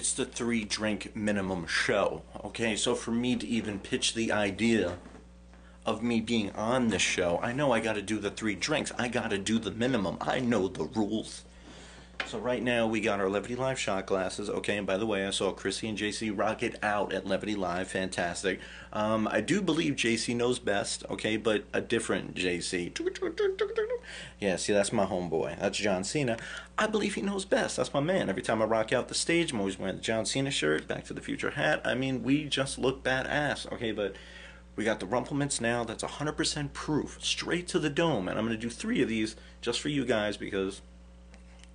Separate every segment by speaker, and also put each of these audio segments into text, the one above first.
Speaker 1: it's the 3-drink minimum show, okay? So for me to even pitch the idea of me being on this show, I know I gotta do the 3 drinks. I gotta do the minimum. I know the rules. So right now we got our Levity Live shot glasses, okay? And by the way, I saw Chrissy and JC rock it out at Levity Live, fantastic. I do believe JC knows best, okay? But a different JC. Yeah, see, that's my homeboy. That's John Cena. I believe he knows best. That's my man. Every time I rock out the stage, I'm always wearing the John Cena shirt, Back to the Future hat. I mean, we just look badass, okay? But we got the Rumplements now. That's 100% proof, straight to the dome. And I'm going to do 3 of these just for you guys because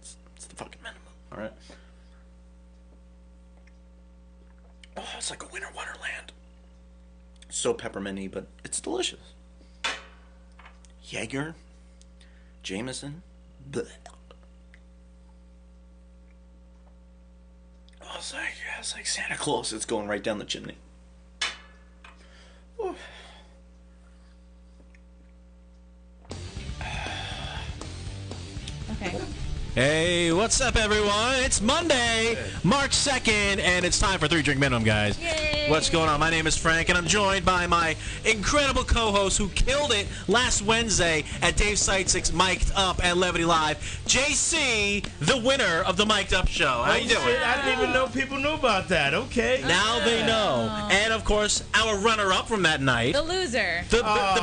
Speaker 1: it's the fucking minimum, alright? Oh, it's like a winter wonderland. So pepperminty, but it's delicious. Jaeger, Jameson, bleh. Oh, it's like Santa Claus. It's going right down the chimney. Oh.
Speaker 2: Okay.
Speaker 3: Hey, what's up, everyone? It's Monday, March 2nd, and it's time for 3-drink minimum, guys.
Speaker 2: Yay!
Speaker 3: What's going on? My name is Frank, and I'm joined by my incredible co-host who killed it last Wednesday at Dave Seitzig's Mic'd Up at Levity Live, JC, the winner of the Mic'd Up show. How you doing?
Speaker 4: Shit, I didn't even know people knew about that. Okay.
Speaker 3: Now they know. And, of course, our runner-up from that night,
Speaker 2: The loser.
Speaker 3: the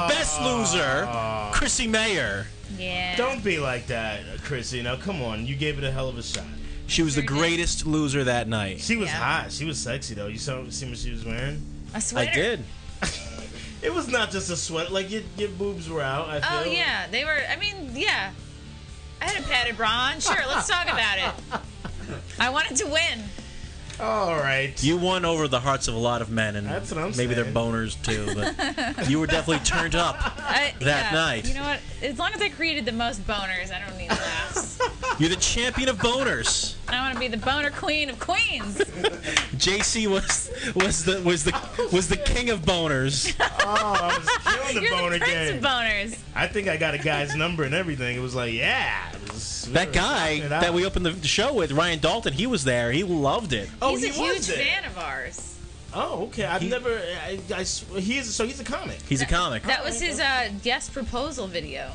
Speaker 3: best loser, Chrissy Mayer.
Speaker 2: Yeah.
Speaker 4: Don't be like that, Chrissy. Now, come on. You gave it a hell of a shot.
Speaker 3: She was the greatest loser that night.
Speaker 4: She was
Speaker 2: Yeah.
Speaker 4: hot. She was sexy, though. You see what she was wearing?
Speaker 2: A sweater.
Speaker 3: I did.
Speaker 4: It was not just a sweater. Like, your boobs were out, I feel.
Speaker 2: Oh, yeah. They were, I mean, yeah. I had a padded bra on. Sure, let's talk about it. I wanted to win.
Speaker 4: All right.
Speaker 3: You won over the hearts of a lot of men, and
Speaker 4: That's what I'm
Speaker 3: maybe
Speaker 4: saying.
Speaker 3: they're boners too, but you were definitely turned up that night.
Speaker 2: You know what? As long as I created the most boners, I don't need laughs.
Speaker 3: You're the champion of boners.
Speaker 2: I want to be the boner queen of queens.
Speaker 3: JC was the king of boners.
Speaker 4: Oh, I was killing the
Speaker 2: You're
Speaker 4: boner
Speaker 2: the prince
Speaker 4: game.
Speaker 2: of boners.
Speaker 4: I think I got a guy's number and everything. It was like, yeah.
Speaker 3: That guy that we opened the show with, Ryan Dalton, he was there. He loved it.
Speaker 4: Oh,
Speaker 2: He's a
Speaker 4: he was
Speaker 2: huge
Speaker 4: there.
Speaker 2: fan of ours.
Speaker 4: Oh, okay. I've never. He's a comic.
Speaker 3: He's a comic.
Speaker 2: That was his guest proposal video.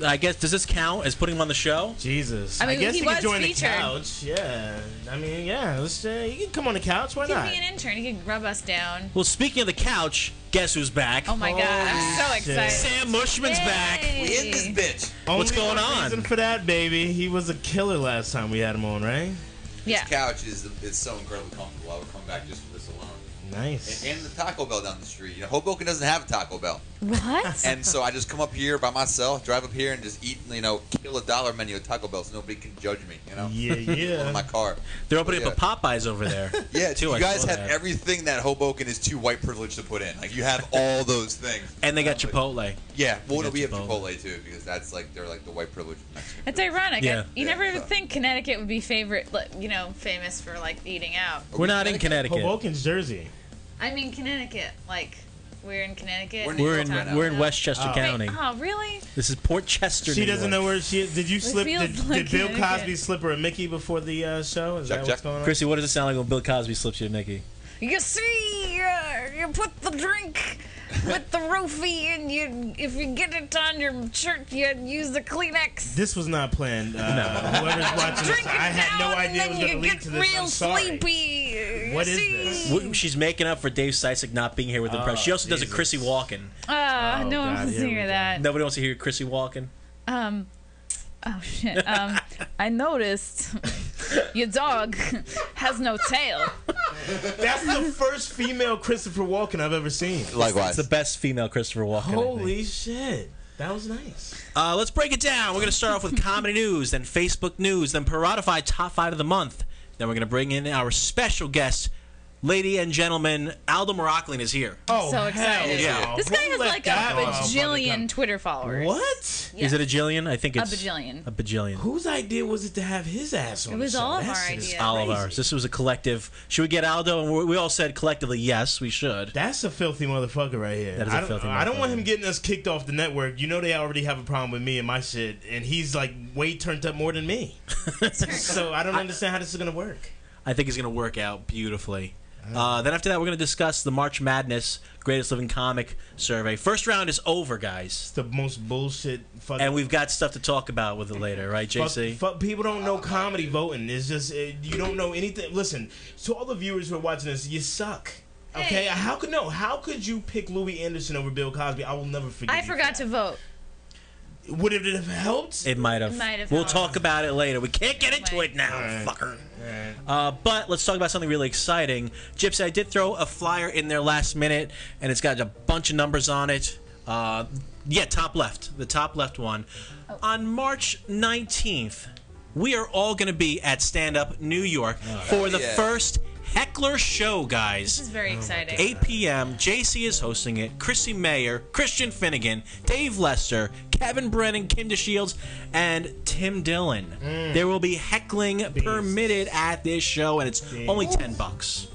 Speaker 3: I guess, does this count as putting him on the show?
Speaker 4: Jesus.
Speaker 2: I mean,
Speaker 4: guess
Speaker 2: he
Speaker 4: he
Speaker 2: was
Speaker 4: could join
Speaker 2: featured.
Speaker 4: the couch. Yeah. I mean, yeah. Let's. You can come on the couch. Why
Speaker 2: He could
Speaker 4: not?
Speaker 2: be an intern. He could rub us down.
Speaker 3: Well, speaking of the couch, guess who's back?
Speaker 2: Oh my God, I'm so
Speaker 4: shit.
Speaker 2: excited.
Speaker 3: Sam Mushman's back.
Speaker 5: We in this bitch.
Speaker 3: What's
Speaker 4: Only
Speaker 3: going
Speaker 4: one
Speaker 3: on?
Speaker 4: reason for that, baby. He was a killer last time we had him on, right?
Speaker 2: Yeah.
Speaker 5: This couch is so incredibly comfortable. I would come back just for this alone.
Speaker 4: Nice.
Speaker 5: And the Taco Bell down the street. You know, Hoboken doesn't have a Taco Bell.
Speaker 2: What?
Speaker 5: And so I just come up here by myself, drive up here, and just eat, kill a dollar menu at Taco Bell so nobody can judge me,
Speaker 4: Yeah.
Speaker 5: in my car.
Speaker 3: They're opening
Speaker 5: Yeah.
Speaker 3: up a Popeyes over there.
Speaker 5: Yeah,
Speaker 3: too.
Speaker 5: you
Speaker 3: I
Speaker 5: guys
Speaker 3: saw
Speaker 5: have
Speaker 3: that.
Speaker 5: everything that Hoboken is too white privileged to put in. Like, you have all those things.
Speaker 3: And they got Chipotle.
Speaker 5: Yeah, well,
Speaker 3: got
Speaker 5: we have
Speaker 3: Chipotle.
Speaker 5: Chipotle, too, because that's like, they're like the white privileged Mexican
Speaker 2: It's
Speaker 5: food.
Speaker 2: ironic.
Speaker 3: Yeah.
Speaker 2: You never
Speaker 5: Yeah.
Speaker 2: even think Connecticut would be famous for like eating out.
Speaker 3: We're not in Connecticut.
Speaker 4: Hoboken's Jersey.
Speaker 2: I mean Connecticut. Like we're in Connecticut.
Speaker 3: We're
Speaker 5: Right now.
Speaker 3: in Westchester
Speaker 4: Oh.
Speaker 3: County.
Speaker 2: Oh really?
Speaker 3: This is Port Chester.
Speaker 4: She
Speaker 3: New
Speaker 4: doesn't
Speaker 3: York.
Speaker 4: know where she is. Did you slip?
Speaker 2: feels
Speaker 4: Did
Speaker 2: like
Speaker 4: Bill
Speaker 2: Connecticut.
Speaker 4: Cosby slip her a Mickey before the show? Is that what's going on?
Speaker 3: Chrissy, what does it sound like when Bill Cosby slips you a Mickey?
Speaker 2: You see, you put the drink with the roofie, and if you get it on your shirt, you use the Kleenex.
Speaker 4: This was not planned. Whoever's watching this,
Speaker 2: Drink it
Speaker 4: I had no
Speaker 2: down,
Speaker 4: idea it
Speaker 2: and
Speaker 4: was
Speaker 2: then
Speaker 4: going to
Speaker 2: you
Speaker 4: lead to
Speaker 2: get
Speaker 4: this.
Speaker 2: real
Speaker 4: I'm sorry.
Speaker 2: sleepy.
Speaker 4: What is this?
Speaker 3: She's making up for Dave Seisig not being here with the press. She also does a
Speaker 4: Jesus.
Speaker 3: Chrissy Walken.
Speaker 2: No
Speaker 4: God,
Speaker 2: one wants
Speaker 4: here
Speaker 2: to
Speaker 4: we
Speaker 2: hear
Speaker 4: go.
Speaker 2: that.
Speaker 3: Nobody wants to hear Chrissy Walken.
Speaker 2: Oh shit. I noticed your dog has no tail.
Speaker 4: That's the first female Christopher Walken I've ever seen.
Speaker 5: Likewise.
Speaker 3: It's the best female Christopher Walken. I think.
Speaker 4: Holy shit. That was nice.
Speaker 3: Let's break it down. We're going to start off with comedy news, then Facebook news, then Parodified Top 5 of the Month. Then we're going to bring in our special guest, lady and gentleman, Aldo Marachlian is here.
Speaker 4: Oh,
Speaker 2: So excited.
Speaker 3: Yeah.
Speaker 2: This guy has like a bajillion Twitter followers.
Speaker 4: What?
Speaker 2: Yes.
Speaker 3: Is it a jillion? I think it's
Speaker 2: bajillion.
Speaker 3: A bajillion.
Speaker 4: Whose idea was it to have his ass on
Speaker 2: It was
Speaker 4: the show?
Speaker 2: all of
Speaker 4: That's
Speaker 2: our
Speaker 4: just
Speaker 2: idea.
Speaker 3: All of
Speaker 4: crazy.
Speaker 3: ours. This was a collective. Should we get Aldo? And we all said collectively, yes, we should.
Speaker 4: That's a filthy motherfucker right here.
Speaker 3: That is a filthy
Speaker 4: I don't want
Speaker 3: motherfucker.
Speaker 4: him getting us kicked off the network. You know they already have a problem with me and my shit, and he's like way turned up more than me. So I don't understand how this is gonna work.
Speaker 3: I think is going to work out beautifully. Then after that, we're going to discuss the March Madness Greatest Living Comic Survey. First round is over, guys.
Speaker 4: It's the most bullshit fucking...
Speaker 3: And we've got stuff to talk about with it later, right, JC?
Speaker 4: People don't know comedy voting. It's just, you don't know anything. Listen, to all the viewers who are watching this, you suck. Okay?
Speaker 2: Hey.
Speaker 4: How could you pick Louis Anderson over Bill Cosby? I will never forget
Speaker 2: I forgot to vote.
Speaker 4: Would it have helped?
Speaker 3: It might have. We'll talk about it later. We can't get into it now, fucker. But let's talk about something really exciting. Gypsy, I did throw a flyer in there last minute, and it's got a bunch of numbers on it. Yeah, top left. The top left one. On March 19th, we are all going to be at Stand Up New York for the first Heckler show, guys.
Speaker 2: This is very exciting.
Speaker 3: 8 p.m. JC is hosting it. Chrissy Mayer, Christian Finnegan, Dave Lester, Kevin Brennan, Kim DeShields, and Tim Dillon. There will be heckling permitted at this show, and it's only $10.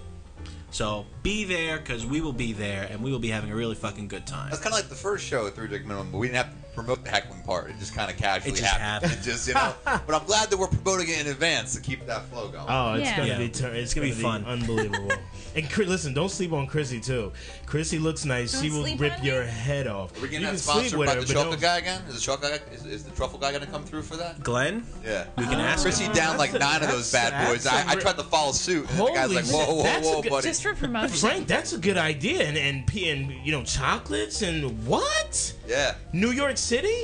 Speaker 3: So be there, because we will be there, and we will be having a really fucking good time.
Speaker 5: That's kind of like the first show at 3 Drink Minimum, but we didn't have to promote the heckling part. It just kind of casually happened. It just, you know. But I'm glad that we're promoting it in advance to keep that flow going.
Speaker 4: Oh, it's gonna be it's gonna be
Speaker 3: fun,
Speaker 4: unbelievable. And listen, don't sleep on Chrissy too. Chrissy looks nice. She will rip your head off.
Speaker 5: Are we getting
Speaker 4: you
Speaker 5: that sponsored by the chocolate
Speaker 4: don't...
Speaker 5: guy again? Is the chocolate guy? Is the truffle guy gonna come through for that?
Speaker 3: Glenn?
Speaker 5: Yeah.
Speaker 3: We can ask
Speaker 5: Chrissy
Speaker 3: him.
Speaker 5: down like 9 of those bad boys. I tried to follow suit, and the guy's like, whoa, buddy.
Speaker 2: Just for promotion.
Speaker 4: Frank, that's a good idea. And you know, chocolates and what?
Speaker 5: Yeah.
Speaker 4: New York City?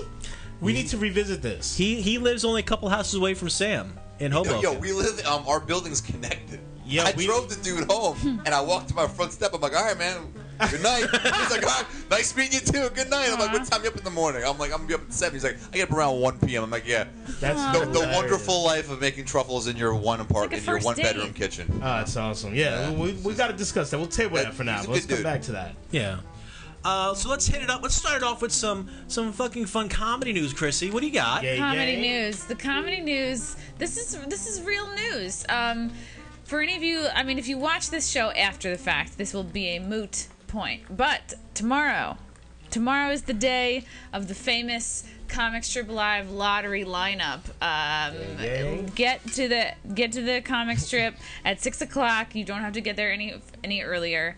Speaker 4: We need to revisit this.
Speaker 3: He lives only a couple houses away from Sam in Hoboken.
Speaker 5: Yo, we live. Our building's connected.
Speaker 4: Yeah,
Speaker 5: I drove the dude home, and I walked to my front step. I'm like, all right, man. Good night. He's like, all right, nice meeting you too. Good night. I'm like, what time you up in the morning? I'm like, I'm gonna be up at 7. He's like, I get up around 1 p.m. I'm like, yeah.
Speaker 4: That's
Speaker 5: the wonderful life of making truffles in your one apartment, in your one bedroom kitchen.
Speaker 4: Oh, that's awesome. Yeah, we got to discuss that. We'll table that for now. Let's come back to that.
Speaker 3: Yeah. So let's hit it up. Let's start it off with some fucking fun comedy news, Chrissy. What do you got?
Speaker 2: Comedy news. The comedy news. This is real news. For any of you, I mean, if you watch this show after the fact, this will be a moot point. But tomorrow is the day of the famous Comic Strip Live lottery lineup. Get to the Comic Strip at 6 o'clock. You don't have to get there any earlier.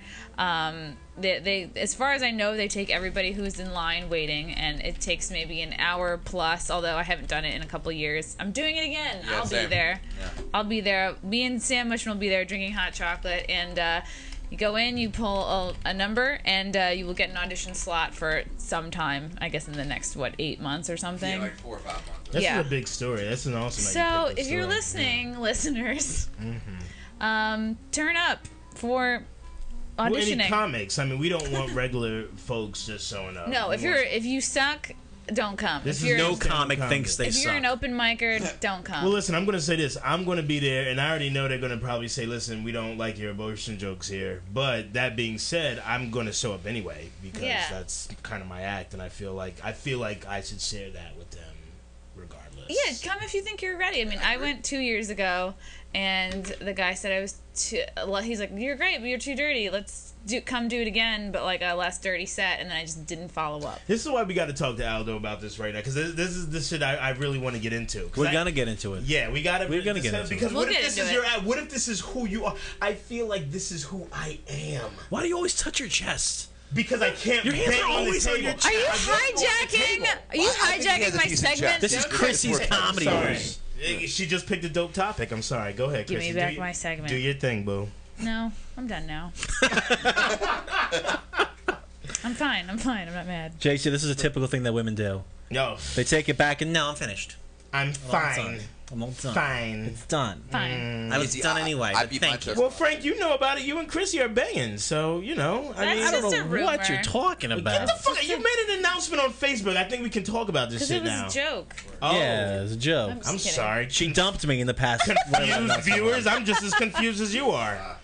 Speaker 2: They, as far as I know, they take everybody who's in line waiting, and it takes maybe an hour plus, although I haven't done it in a couple years. I'm doing it again.
Speaker 5: Yeah,
Speaker 2: I'll be there. Yeah. I'll be there. Me and Sam Mushman will be there drinking hot chocolate, and you go in, you pull a number, and you will get an audition slot for some time, I guess in the next, 8 months or something?
Speaker 5: Yeah, like 4 or 5 months.
Speaker 4: That's a big story. That's an awesome
Speaker 2: idea. So, if you're listening, listeners, turn up for auditioning.
Speaker 4: Any comics. I mean, we don't want regular folks just showing up.
Speaker 2: No, if you suck, don't come.
Speaker 3: This is no comic thinks they suck.
Speaker 2: If you're an open micer, don't come.
Speaker 4: Well, listen, I'm going to say this. I'm going to be there, and I already know they're going to probably say, listen, we don't like your abortion jokes here. But that being said, I'm going to show up anyway because that's kind of my act, and I feel like I should share that with them regardless.
Speaker 2: Yeah, come if you think you're ready. I mean, I went 2 years ago, and the guy said I was too... Well, he's like, you're great, but you're too dirty. Let's come do it again, but like a less dirty set, and then I just didn't follow up.
Speaker 4: This is why we got to talk to Aldo about this right now, because this is the shit I really want to get into.
Speaker 3: We're gonna get into it.
Speaker 4: Yeah, we're gonna get into it. Because
Speaker 2: what
Speaker 4: if this is your ad? What if this is who you are? I feel like this is who I am.
Speaker 3: Why do you always touch your chest?
Speaker 4: Because I can't.
Speaker 3: Your hands are always on your chest.
Speaker 2: Are you hijacking? Are you hijacking my segment?
Speaker 3: This is Chrissy's comedy.
Speaker 4: Sorry. She just picked a dope topic. I'm sorry. Go ahead, Chrissy.
Speaker 2: Give me back my segment.
Speaker 4: Do your thing, boo.
Speaker 2: No, I'm done now. I'm fine. I'm not mad.
Speaker 3: JC, this is a typical thing that women do.
Speaker 4: No.
Speaker 3: They take it back and no, I'm finished.
Speaker 4: I'm fine.
Speaker 3: I'm all done.
Speaker 4: Fine.
Speaker 3: It's done.
Speaker 2: Fine.
Speaker 3: I was done anyway. Thank you.
Speaker 4: Well, Frank, you know about it. You and Chrissy are banging, so you know.
Speaker 2: I don't know
Speaker 3: what you're talking about.
Speaker 4: Get the fuck! You made an announcement on Facebook. I think we can talk about this shit now.
Speaker 2: Because it was a joke.
Speaker 4: Oh.
Speaker 3: Yeah, it was a joke.
Speaker 4: I'm sorry.
Speaker 3: She dumped me in the past.
Speaker 4: Confused viewers, I'm just as confused as you are.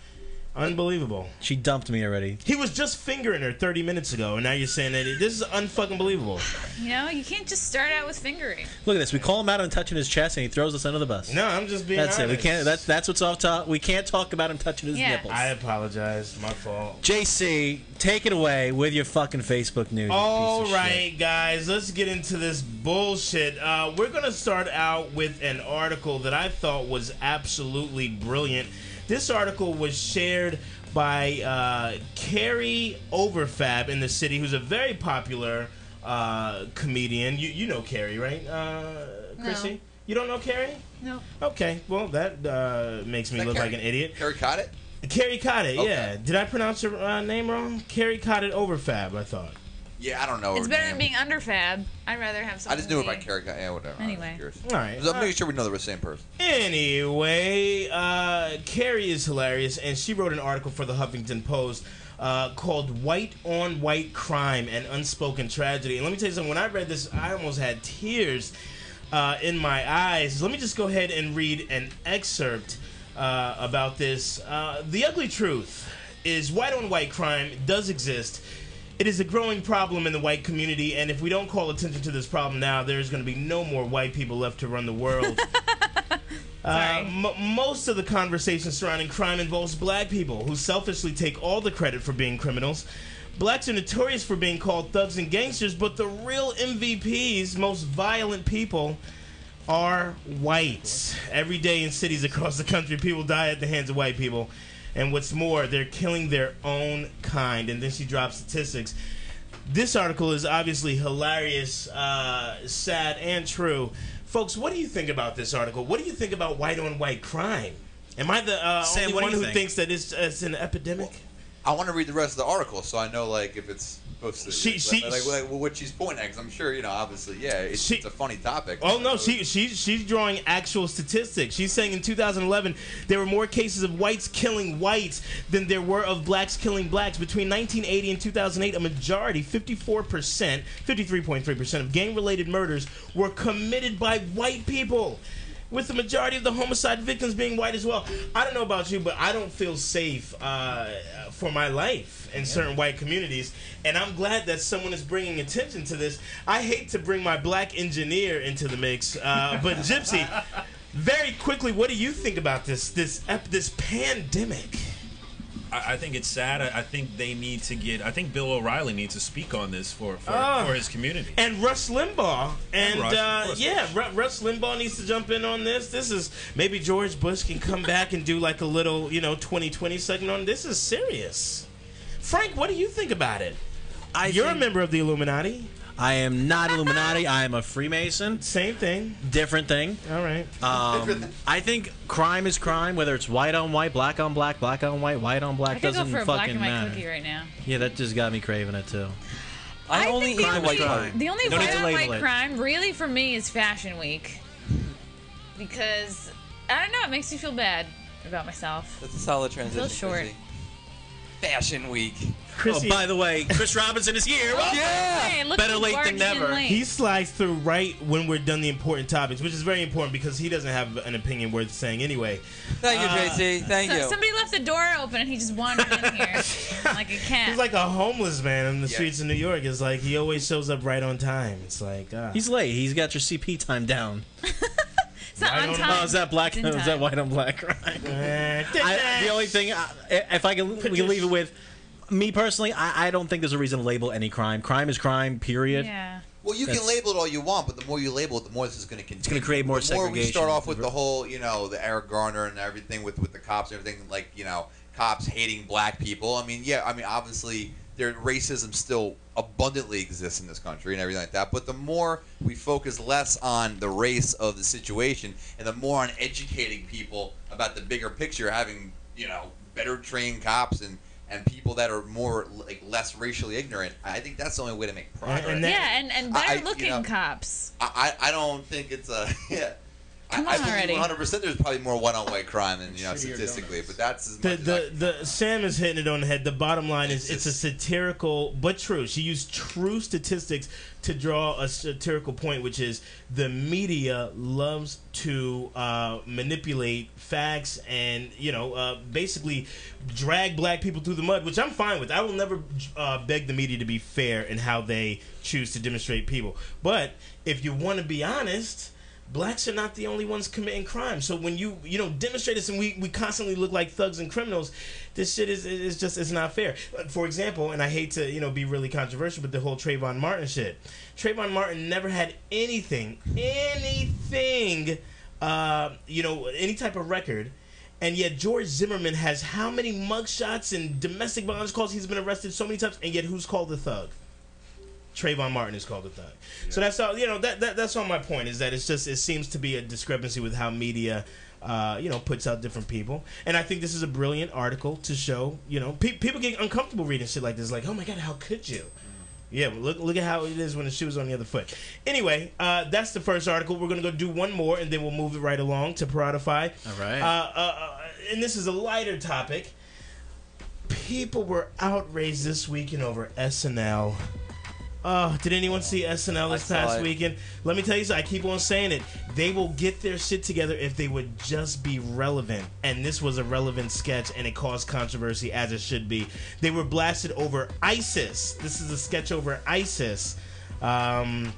Speaker 4: Unbelievable.
Speaker 3: She dumped me already.
Speaker 4: He was just fingering her 30 minutes ago, and now you're saying that this is unfucking believable.
Speaker 2: You know, you can't just start out with fingering.
Speaker 3: Look at this. We call him out on touching his chest, and he throws us under the bus.
Speaker 4: No, I'm just being honest.
Speaker 3: It. We can't. That's what's off top. We can't talk about him touching his nipples.
Speaker 4: I apologize. My fault.
Speaker 3: JC, take it away with your fucking Facebook news.
Speaker 4: All right, guys, let's get into this bullshit. We're gonna start out with an article that I thought was absolutely brilliant. This article was shared by Carrie Overfab in the city, who's a very popular comedian. You know Carrie, right, Chrissy?
Speaker 2: No.
Speaker 4: You don't know Carrie?
Speaker 2: No.
Speaker 4: Okay, well, that makes me look like an idiot.
Speaker 5: Carrie caught it?
Speaker 4: Carrie Cottet,
Speaker 5: Okay.
Speaker 4: yeah. Did I pronounce her name wrong? Carrie Cottet Overfab, I thought.
Speaker 5: Yeah, I don't know.
Speaker 2: It's
Speaker 5: her
Speaker 2: better
Speaker 5: name.
Speaker 2: than being under Fab. I'd rather have
Speaker 5: I
Speaker 2: something.
Speaker 5: just knew it by Carrie. Yeah, whatever.
Speaker 2: Anyway.
Speaker 4: All right.
Speaker 5: I'm making sure we know they're the same person.
Speaker 4: Anyway, Carrie is hilarious, and she wrote an article for the Huffington Post called White on White Crime and Unspoken Tragedy. And let me tell you something, when I read this, I almost had tears in my eyes. Let me just go ahead and read an excerpt about this. The ugly truth is white on white crime does exist. It is a growing problem in the white community, and if we don't call attention to this problem now, there's going to be no more white people left to run the world. Most of the conversation surrounding crime involves black people who selfishly take all the credit for being criminals. Blacks are notorious for being called thugs and gangsters, but the real MVPs, most violent people, are whites. Every day in cities across the country, people die at the hands of white people. And what's more, they're killing their own kind. And then she drops statistics. This article is obviously hilarious, sad, and true. Folks, what do you think about this article? What do you think about white-on-white crime? Am I the
Speaker 3: Sam,
Speaker 4: only one who
Speaker 3: think?
Speaker 4: thinks that it's an epidemic?
Speaker 5: I want to read the rest of the article so I know, like, if it's supposed to... like what she's pointing at, because I'm sure, obviously, yeah, it's a funny topic.
Speaker 4: Oh, no, she's drawing actual statistics. She's saying in 2011, there were more cases of whites killing whites than there were of blacks killing blacks. Between 1980 and 2008, a majority, 54%, 53.3% of gang-related murders were committed by white people, with the majority of the homicide victims being white as well. I don't know about you, but I don't feel safe for my life in certain white communities, and I'm glad that someone is bringing attention to this. I hate to bring my black engineer into the mix, but Gypsy, very quickly, what do you think about this pandemic?
Speaker 6: I think it's sad. I think they need to get. I think Bill O'Reilly needs to speak on this for his community.
Speaker 4: And Rush Limbaugh. And
Speaker 6: Rush.
Speaker 4: Rush Limbaugh needs to jump in on this. This is maybe George Bush can come back and do like a little 2020 segment on this. Is serious. Frank, what do you think about it? You're a member of the Illuminati.
Speaker 3: I am not Illuminati. I am a Freemason.
Speaker 4: Same thing.
Speaker 3: Different thing.
Speaker 4: All right.
Speaker 3: I think crime is crime, whether it's white on white, black on black, black on white, white on black,
Speaker 2: I could go
Speaker 3: doesn't
Speaker 2: for a black
Speaker 3: fucking
Speaker 2: and white
Speaker 3: matter.
Speaker 2: cookie right now.
Speaker 3: Yeah, that just got me craving it too.
Speaker 2: I think
Speaker 3: crime is crime.
Speaker 2: the only
Speaker 3: You don't need
Speaker 2: white
Speaker 3: to
Speaker 2: on
Speaker 3: label
Speaker 2: white
Speaker 3: it.
Speaker 2: crime really for me is Fashion Week, because I don't know, it makes me feel bad about myself.
Speaker 7: That's a solid transition.
Speaker 2: It's a little short.
Speaker 7: Chrissy. Fashion Week.
Speaker 4: Chrissy,
Speaker 3: Oh, by the way, Chris Robinson is here.
Speaker 2: Hey, look
Speaker 3: Better
Speaker 2: who
Speaker 3: late than
Speaker 2: barged in
Speaker 3: never.
Speaker 2: late.
Speaker 4: he slides through right when we're done the important topics, which is very important because he doesn't have an opinion worth saying anyway.
Speaker 7: Thank you, JC. Thank you.
Speaker 2: Somebody left the door open and he just wandered in here like a cat.
Speaker 4: He's like a homeless man in the
Speaker 5: Yeah.
Speaker 4: streets of New York. It's like he always shows up right on time. It's like
Speaker 3: He's late. He's got your CP time down.
Speaker 2: It's not on time.
Speaker 3: Oh, is that black?
Speaker 2: It's in
Speaker 3: Is that
Speaker 2: time.
Speaker 3: white on black crime? The only thing, if I can, we can leave it with me personally. I don't think there's a reason to label any crime. Crime is crime. Period.
Speaker 2: Yeah.
Speaker 5: Well, you can label it all you want, but the more you label it, the more this is going to continue.
Speaker 3: It's going to create more
Speaker 5: The more we
Speaker 3: segregation.
Speaker 5: start off with the whole, the Eric Garner and everything with the cops and everything, like, cops hating black people. I mean, obviously, racism still abundantly exists in this country and everything like that. But the more we focus less on the race of the situation and the more on educating people about the bigger picture, having, better trained cops and people that are more less racially ignorant, I think that's the only way to make progress.
Speaker 2: And better looking cops.
Speaker 5: I don't think it's a
Speaker 2: Come
Speaker 5: I
Speaker 2: on already.
Speaker 5: believe 100% there's probably more white-on-white crime than statistically, but that's as much as I can.
Speaker 4: the Sam is hitting it on the head. The bottom line is it's a satirical but true. She used true statistics to draw a satirical point, which is the media loves to manipulate facts and basically drag black people through the mud, which I'm fine with. I will never beg the media to be fair in how they choose to demonstrate people. But if you want to be honest, blacks are not the only ones committing crime. So when you demonstrate this and we constantly look like thugs and criminals, this shit is just it's not fair. For example, and I hate to be really controversial, but the whole Trayvon Martin shit. Trayvon Martin never had anything, any type of record. And yet George Zimmerman has how many mugshots and domestic violence calls? He's been arrested so many times, and yet who's called the thug? Trayvon Martin is called a thug. Yeah. So that's all. That's all my point is that it seems to be a discrepancy with how media, puts out different people. And I think this is a brilliant article to show. People get uncomfortable reading shit like this. Like, oh my god, how could you? Yeah, but look at how it is when the shoe's on the other foot. Anyway, that's the first article. We're gonna go do one more, and then we'll move it right along to Parodify.
Speaker 3: All right.
Speaker 4: And this is a lighter topic. People were outraged this weekend over SNL. Oh, did anyone see SNL this past weekend? Let me tell you something. I keep on saying it. They will get their shit together if they would just be relevant. And this was a relevant sketch, and it caused controversy, as it should be. They were blasted over ISIS. This is a sketch over ISIS. Where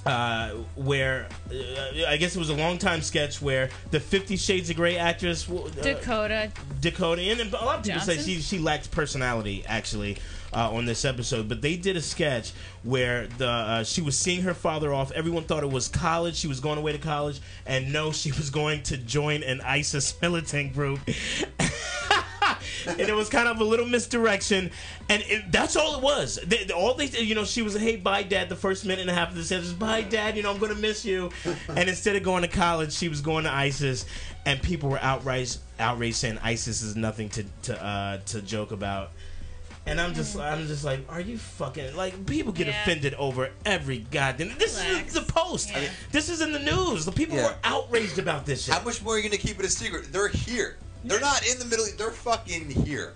Speaker 4: I guess it was a long-time sketch where the 50 Shades of Grey actress Dakota, and a lot of people say she lacks personality actually on this episode, but they did a sketch where she was seeing her father off. Everyone thought it was college. She was going away to college, and no, she was going to join an ISIS militant group. And it was kind of a little misdirection, and that's all it was. She was, hey, bye, Dad. The first minute and a half of the sentence, bye, Dad. I'm gonna miss you. And instead of going to college, she was going to ISIS, and people were outraged saying ISIS is nothing to joke about. And I'm just like, are you fucking like? People get offended over every goddamn. This is the Post. Yeah. This is in the news. The people were outraged about this shit.
Speaker 5: How much more are you gonna keep it a secret? They're here. They're not in the Middle East. They're fucking here.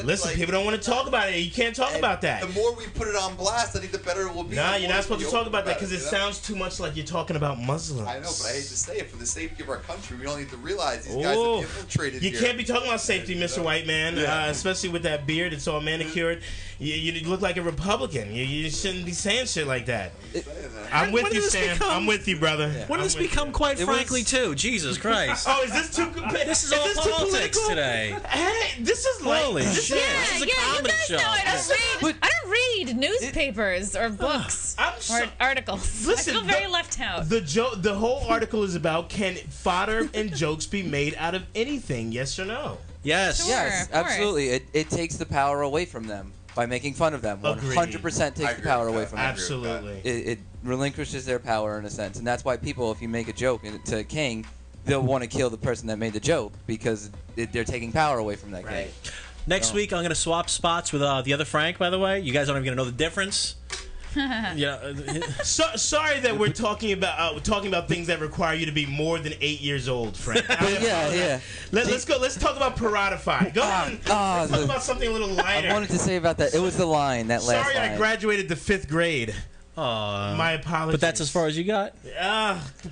Speaker 4: Listen, people don't want to talk about it. You can't talk about that.
Speaker 5: The more we put it on blast, I think the better it will be.
Speaker 4: Nah, you're not supposed to talk about that because it sounds too much like you're talking about Muslims.
Speaker 5: I know, but I hate to say it. For the safety of our country, we all need to realize these guys have infiltrated here.
Speaker 4: You can't be talking about safety, Mr. White Man, especially with that beard. It's all manicured. You look like a Republican. You shouldn't be saying shit like that. I'm with you, Sam. I'm with you, brother.
Speaker 3: When did this become, quite frankly, too? Jesus Christ.
Speaker 4: Oh, is this too?
Speaker 3: This is all politics today.
Speaker 4: Hey, this is like
Speaker 3: holy shit! This is a comedy show.
Speaker 2: Know I don't read newspapers or books or articles.
Speaker 4: Listen,
Speaker 2: I feel very left out.
Speaker 4: The whole article is about, can fodder and jokes be made out of anything? Yes or no?
Speaker 3: Yes.
Speaker 7: Sure, yes, absolutely. It takes the power away from them by making fun of them. 100% takes the power away from them.
Speaker 4: Absolutely.
Speaker 7: It relinquishes their power in a sense, and that's why people, if you make a joke to King, they'll want to kill the person that made the joke because they're taking power away from that King.
Speaker 3: Next week, I'm going to swap spots with the other Frank, by the way. You guys aren't even going to know the difference.
Speaker 4: Sorry that we're talking about things that require you to be more than 8 years old, Frank. Let's go. Let's talk about Parodify. Go on. Let's talk about something a little lighter.
Speaker 7: I wanted to say about that. It was the line, that last line.
Speaker 4: Sorry, I graduated the 5th grade. My apologies.
Speaker 3: But that's as far as you got?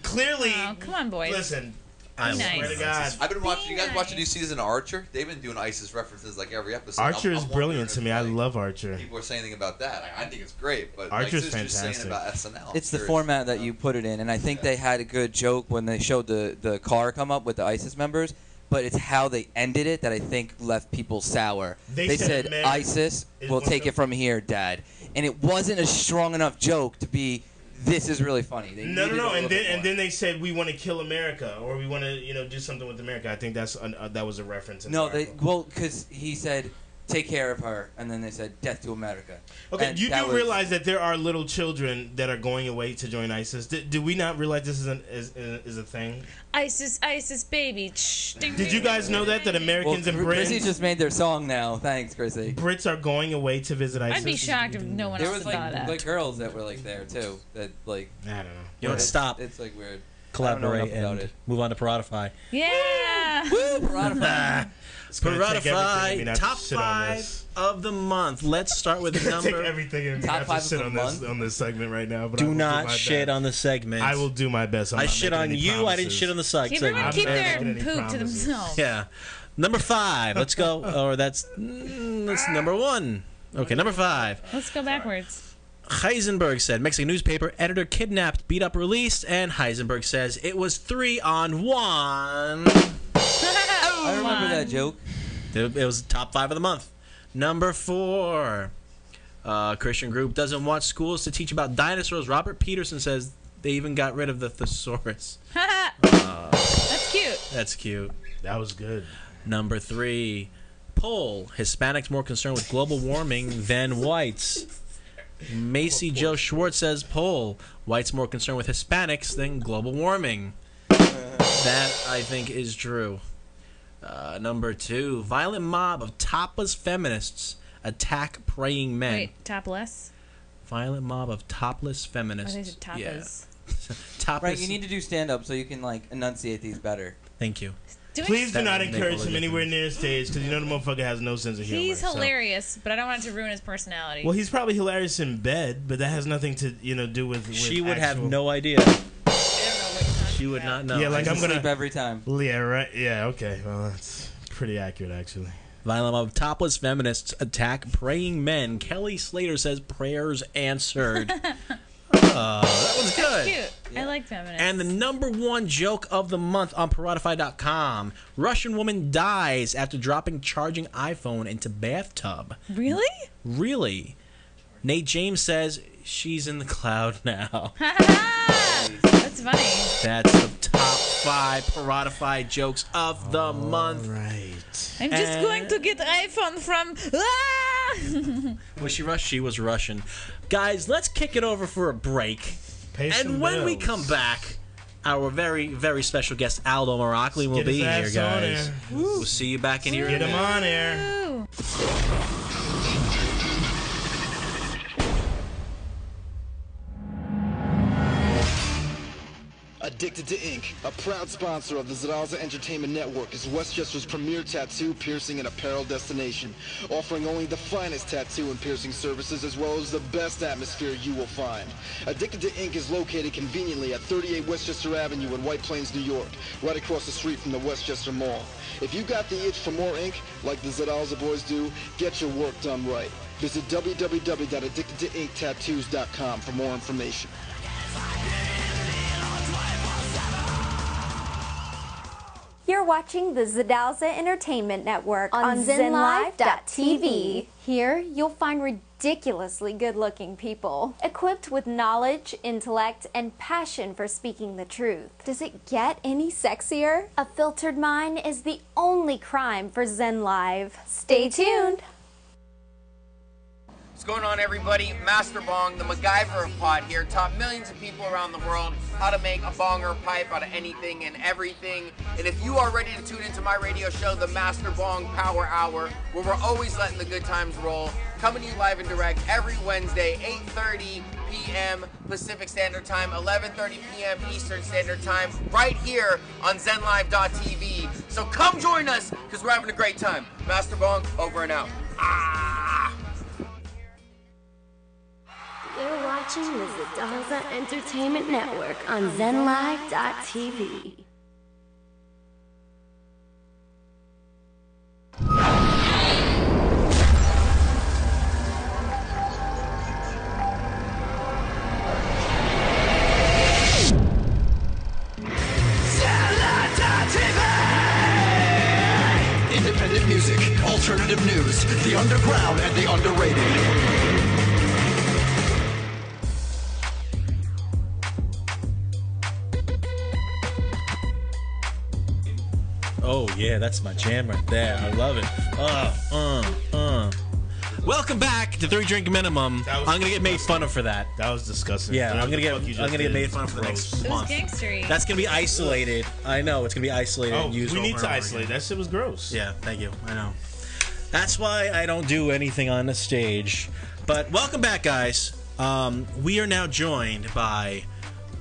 Speaker 4: Clearly.
Speaker 2: Oh, come on, boys.
Speaker 4: Listen.
Speaker 2: I
Speaker 4: swear to God.
Speaker 5: I've been watching. You guys watch a new season of Archer? They've been doing ISIS references like every episode.
Speaker 4: Archer is brilliant to me. I love Archer.
Speaker 5: People are saying anything about that. I think it's great, but
Speaker 4: Archer's
Speaker 5: fantastic. Just saying about SNL.
Speaker 7: It's the format that you put it in, and I think they had a good joke when they showed the car come up with the ISIS members. But it's how they ended it that I think left people sour. They said ISIS will take it from here, Dad, and it wasn't a strong enough joke to be. This is really funny.
Speaker 4: No. And then they said we want to kill America or we want to do something with America. I think that was a reference.
Speaker 7: Because he said take care of her, and then they said death to America.
Speaker 4: Okay,
Speaker 7: and
Speaker 4: you do realize that there are little children that are going away to join ISIS. Do we not realize this is a thing?
Speaker 2: ISIS, baby.
Speaker 4: Did you guys know that Americans and Brits?
Speaker 7: Chrissy just made their song now. Thanks, Chrissy.
Speaker 4: Brits are going away to visit ISIS.
Speaker 2: I'd be shocked if no one else thought that.
Speaker 7: There was girls that were there too. That
Speaker 4: I don't know.
Speaker 3: You know, stop.
Speaker 7: It's weird.
Speaker 3: Collaborate and move on to Parodify.
Speaker 2: Yeah.
Speaker 7: Woo, Parodify.
Speaker 3: Parodify top 5 of the month. Let's start with the number.
Speaker 4: Take everything and
Speaker 7: top 5
Speaker 4: shit on this segment right now. But
Speaker 3: do not shit on the segment.
Speaker 4: I will do my best.
Speaker 3: I shit on you.
Speaker 4: Promises.
Speaker 3: I didn't shit on the segment.
Speaker 2: Everyone keep their poop to themselves.
Speaker 3: Yeah. Number 5. Let's go. Or that's number 1. Okay, number 5.
Speaker 2: Let's go backwards.
Speaker 3: Heisenberg said Mexican newspaper editor kidnapped, beat up, released, and Heisenberg says it was 3 on 1.
Speaker 7: I remember that joke.
Speaker 3: It was top 5 of the month. Number 4. Christian group doesn't want schools to teach about dinosaurs. Robert Peterson says they even got rid of the thesaurus.
Speaker 2: That's That's cute.
Speaker 3: That's cute.
Speaker 4: That was good.
Speaker 3: Number 3. Poll. Hispanics more concerned with global warming than whites. Macy Joe Schwartz says poll. Whites more concerned with Hispanics than global warming. That, I think, is true. Number 2. Violent mob of topless feminists attack praying men.
Speaker 2: Wait, topless?
Speaker 3: Violent mob of topless feminists.
Speaker 2: I think it's topless.
Speaker 3: Yeah. Topless.
Speaker 7: Right, you need to do stand-up so you can, like, enunciate these better.
Speaker 3: Thank you.
Speaker 4: Please do not encourage him anywhere near the stage because you know the motherfucker has no sense of humor.
Speaker 2: He's hilarious, but I don't want it to ruin his personality.
Speaker 4: Well, he's probably hilarious in bed, but that has nothing to do with
Speaker 3: she would have no idea. She would not know.
Speaker 4: Yeah, like I'm gonna
Speaker 7: sleep every time.
Speaker 4: Yeah, right. Yeah, okay. Well, that's pretty accurate, actually.
Speaker 3: Violent mob of topless feminists attack praying men. Kelly Slater says prayers answered. That was good.
Speaker 2: That's cute. Yeah. I like feminists.
Speaker 3: And the number 1 joke of the month on Paratify.com. Russian woman dies after dropping charging iPhone into bathtub.
Speaker 2: Really?
Speaker 3: Really. Nate James says she's in the cloud now.
Speaker 2: That's funny.
Speaker 3: That's the top 5 Paratify jokes of the month.
Speaker 4: Right.
Speaker 2: I'm just going to get iPhone from...
Speaker 3: Was she Russian? She was Russian. Guys, let's kick it over for a break. And when we come back, our very, very special guest, Aldo Marachlian, will be here, guys. We'll see you back in here.
Speaker 4: Get him on air.
Speaker 8: Addicted to Ink, a proud sponsor of the Zedalza Entertainment Network, is Westchester's premier tattoo, piercing, and apparel destination, offering only the finest tattoo and piercing services as well as the best atmosphere you will find. Addicted to Ink is located conveniently at 38 Westchester Avenue in White Plains, New York, right across the street from the Westchester Mall. If you got the itch for more ink, like the Zedalza boys do, get your work done right. Visit www.addictedtoinktattoos.com for more information.
Speaker 9: You're watching the Zedalza Entertainment Network on ZenLive.tv. Here, you'll find ridiculously good-looking people, equipped with knowledge, intellect, and passion for speaking the truth. Does it get any sexier? A filtered mind is the only crime for Zen Live. Stay tuned.
Speaker 10: What's going on, everybody? Master Bong, the MacGyver of pot here, taught millions of people around the world how to make a bong or a pipe out of anything and everything. And if you are ready to tune into my radio show, the Master Bong Power Hour, where we're always letting the good times roll, coming to you live and direct every Wednesday, 8:30 p.m. Pacific Standard Time, 11:30 p.m. Eastern Standard Time, right here on ZenLive.tv. So come join us, because we're having a great time. Master Bong, over and out.
Speaker 11: You're watching the Zedalza Entertainment Network on ZenLive.tv.
Speaker 12: Independent music, alternative news, the underground and the underrated.
Speaker 3: Oh, yeah, that's my jam right there. I love it. Welcome back to 3 Drink Minimum. I'm going to get made fun of for that.
Speaker 4: That was disgusting.
Speaker 3: Yeah, I'm going to get made fun of for the next month.
Speaker 2: It was gangstery.
Speaker 3: That's going to be isolated. I know, it's going to be isolated and used
Speaker 4: we
Speaker 3: over
Speaker 4: need to
Speaker 3: and over
Speaker 4: isolate.
Speaker 3: again.
Speaker 4: That shit was gross.
Speaker 3: Yeah, thank you. I know. That's why I don't do anything on the stage. But welcome back, guys. We are now joined by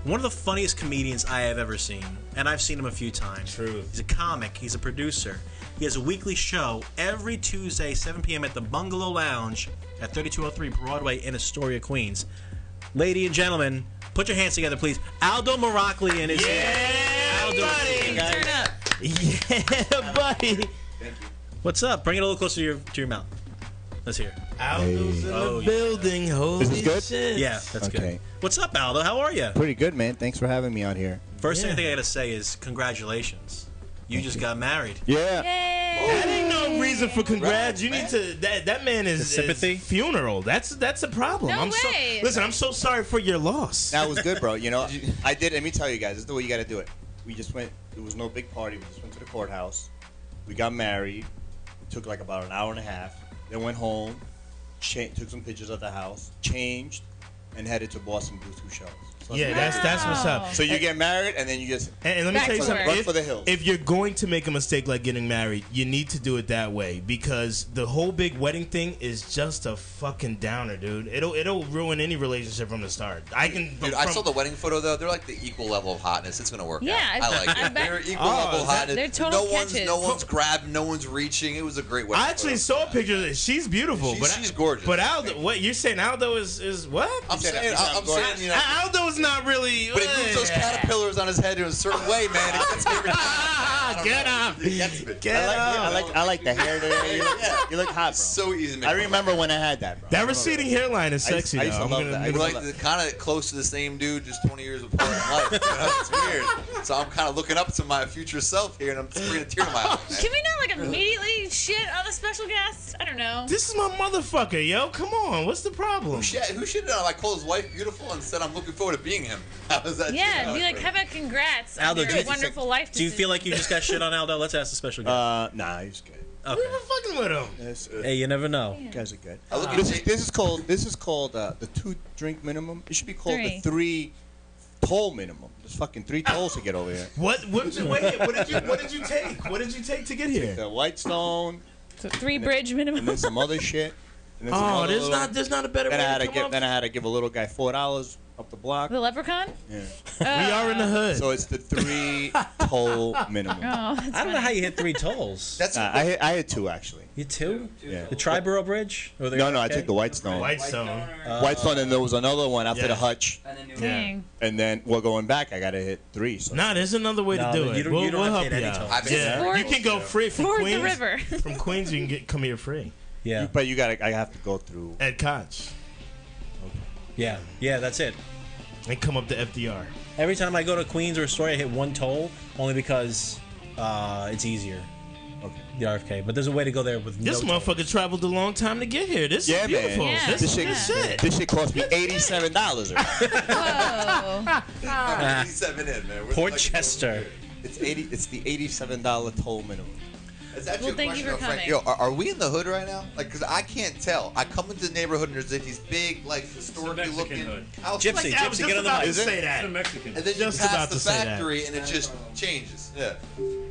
Speaker 3: one of the funniest comedians I have ever seen. And I've seen him a few times.
Speaker 4: True.
Speaker 3: He's a comic. He's a producer. He has a weekly show every Tuesday, 7 p.m. at the Bungalow Lounge at 3203 Broadway in Astoria, Queens. Ladies and gentlemen, put your hands together, please. Aldo Marachlian is here. Aldo,
Speaker 4: buddy.
Speaker 3: Turn up.
Speaker 4: Yeah, buddy.
Speaker 5: Thank you.
Speaker 3: What's up? Bring it a little closer to your mouth. Let's hear.
Speaker 4: Aldo's in the building. Holy
Speaker 13: Is this good?
Speaker 4: shit.
Speaker 3: Yeah, that's good. What's up, Aldo? How are you?
Speaker 13: Pretty good, man. Thanks for having me on here.
Speaker 3: First thing I gotta say is congratulations. You just got married.
Speaker 13: Yeah.
Speaker 4: That ain't no reason for congrats. You need to. That man is
Speaker 3: sympathy
Speaker 4: funeral. That's a problem.
Speaker 2: No way.
Speaker 4: Listen, I'm so sorry for your loss.
Speaker 13: That was good, bro. You know, I did. Let me tell you guys, this is the way you got to do it. We just went. There was no big party. We just went to the courthouse. We got married. It took like about an hour and a half. Then went home, took some pictures of the house, changed, and headed to Boston to do 2 shows. So
Speaker 4: Yeah, that's what's up.
Speaker 13: So you get married, and then you just
Speaker 4: and let me tell you something.
Speaker 13: Run for the hills.
Speaker 4: If you're going to make a mistake like getting married, you need to do it that way, because the whole big wedding thing is just a fucking downer, dude. It'll ruin any relationship from the start.
Speaker 5: Dude, I saw the wedding photo though. They're like the equal level of hotness. It's gonna work
Speaker 2: Yeah,
Speaker 5: out. I like it. They're equal level hotness.
Speaker 2: They're total
Speaker 5: no one's grabbing, no one's reaching. It was a great wedding.
Speaker 4: I actually saw a picture of it. She's beautiful,
Speaker 5: she's gorgeous.
Speaker 4: But Aldo, what you're saying? Aldo is what?
Speaker 5: I'm saying, you know,
Speaker 4: Aldo's not really.
Speaker 5: But he moves those caterpillars on his head in a certain way, man. It gets me every time.
Speaker 4: Get up!
Speaker 13: I like the hair today. You look hot, bro.
Speaker 5: So easy to make
Speaker 13: I remember when I had that, bro.
Speaker 4: That receding hairline is sexy.
Speaker 13: I used to love that.
Speaker 5: We're like kind of close to the same dude, just 20 years apart in life. You know? It's weird. So I'm kind of looking up to my future self here, and I'm bringing a tear to my eye.
Speaker 2: Can we not like immediately shit on the special guest? I don't know.
Speaker 4: This is my motherfucker, yo. Come on, what's the problem?
Speaker 5: Who should have done? I called his wife beautiful and said I'm looking forward to being him. How does that?
Speaker 2: Yeah, be like, how about congrats
Speaker 3: Aldo,
Speaker 2: on your wonderful life
Speaker 3: do you feel like you just got shit on Aldo? Let's ask the special guest.
Speaker 13: Nah, he's good.
Speaker 3: Okay.
Speaker 4: We were fucking with him.
Speaker 3: Hey, you never know.
Speaker 13: You guys are good.
Speaker 5: This
Speaker 13: is called the 2-drink minimum. It should be called
Speaker 2: 3.
Speaker 13: the 3-toll minimum. There's fucking 3 tolls to get over here.
Speaker 4: What did you take? What did you take to get here?
Speaker 13: The Whitestone.
Speaker 2: So 3 bridge minimum.
Speaker 13: And then some other shit. And then some
Speaker 4: Oh,
Speaker 13: other
Speaker 4: there's not a better way to come up.
Speaker 13: Then I had to give a little guy $4 up the block.
Speaker 2: The leprechaun?
Speaker 13: Yeah.
Speaker 4: We are in the hood.
Speaker 13: So it's the 3-toll minimum.
Speaker 2: Oh,
Speaker 3: I don't know how you hit 3 tolls.
Speaker 13: I had 2 actually.
Speaker 3: You 2?
Speaker 13: Yeah.
Speaker 3: The Triborough Bridge? Or the
Speaker 13: No, I took the Whitestone.
Speaker 4: Whitestone.
Speaker 13: Whitestone, and there was another one after
Speaker 4: Yeah.
Speaker 13: the Hutch.
Speaker 2: Dang.
Speaker 13: And then going back, I gotta hit 3. So.
Speaker 4: Nah, there's another way to do it.
Speaker 3: You don't
Speaker 4: We'll
Speaker 3: have to
Speaker 4: help
Speaker 3: hit
Speaker 4: you
Speaker 3: any
Speaker 4: out.
Speaker 3: tolls.
Speaker 4: Yeah,
Speaker 2: Ford-
Speaker 4: you can go free from
Speaker 2: Ford
Speaker 4: Queens.
Speaker 2: the river.
Speaker 4: From Queens, you can come here free.
Speaker 3: Yeah.
Speaker 13: But I have to go through.
Speaker 4: At Koch.
Speaker 3: Yeah. Yeah, that's it.
Speaker 4: And come up to FDR.
Speaker 3: Every time I go to Queens or Astoria, I hit 1 toll, only because it's easier.
Speaker 13: Okay.
Speaker 3: The RFK. But there's a way to go there with
Speaker 4: This
Speaker 3: no
Speaker 4: motherfucker traveled a long time to get here. This is beautiful.
Speaker 2: man. Yeah.
Speaker 4: This is good shit.
Speaker 13: This shit cost me $87.
Speaker 2: Whoa.
Speaker 5: 87 in, man.
Speaker 3: Portchester.
Speaker 13: It's the $87 toll minimum.
Speaker 5: It's actually
Speaker 2: Well,
Speaker 5: a
Speaker 2: thank you
Speaker 5: question
Speaker 2: for
Speaker 5: of Frank.
Speaker 2: coming.
Speaker 5: Yo, are we in the hood right now? Like, because I can't tell. I come into the neighborhood and there's like these big, like, historically
Speaker 6: Mexican
Speaker 5: looking
Speaker 6: hood.
Speaker 5: houses.
Speaker 3: Gypsy,
Speaker 4: I was
Speaker 3: Gypsy, get on the
Speaker 4: about
Speaker 3: mic.
Speaker 4: to say
Speaker 6: It's a
Speaker 4: that.
Speaker 6: Mexican.
Speaker 5: And then you
Speaker 4: Just
Speaker 5: pass
Speaker 4: about
Speaker 5: the
Speaker 4: to say that.
Speaker 5: factory and it just changes. Yeah.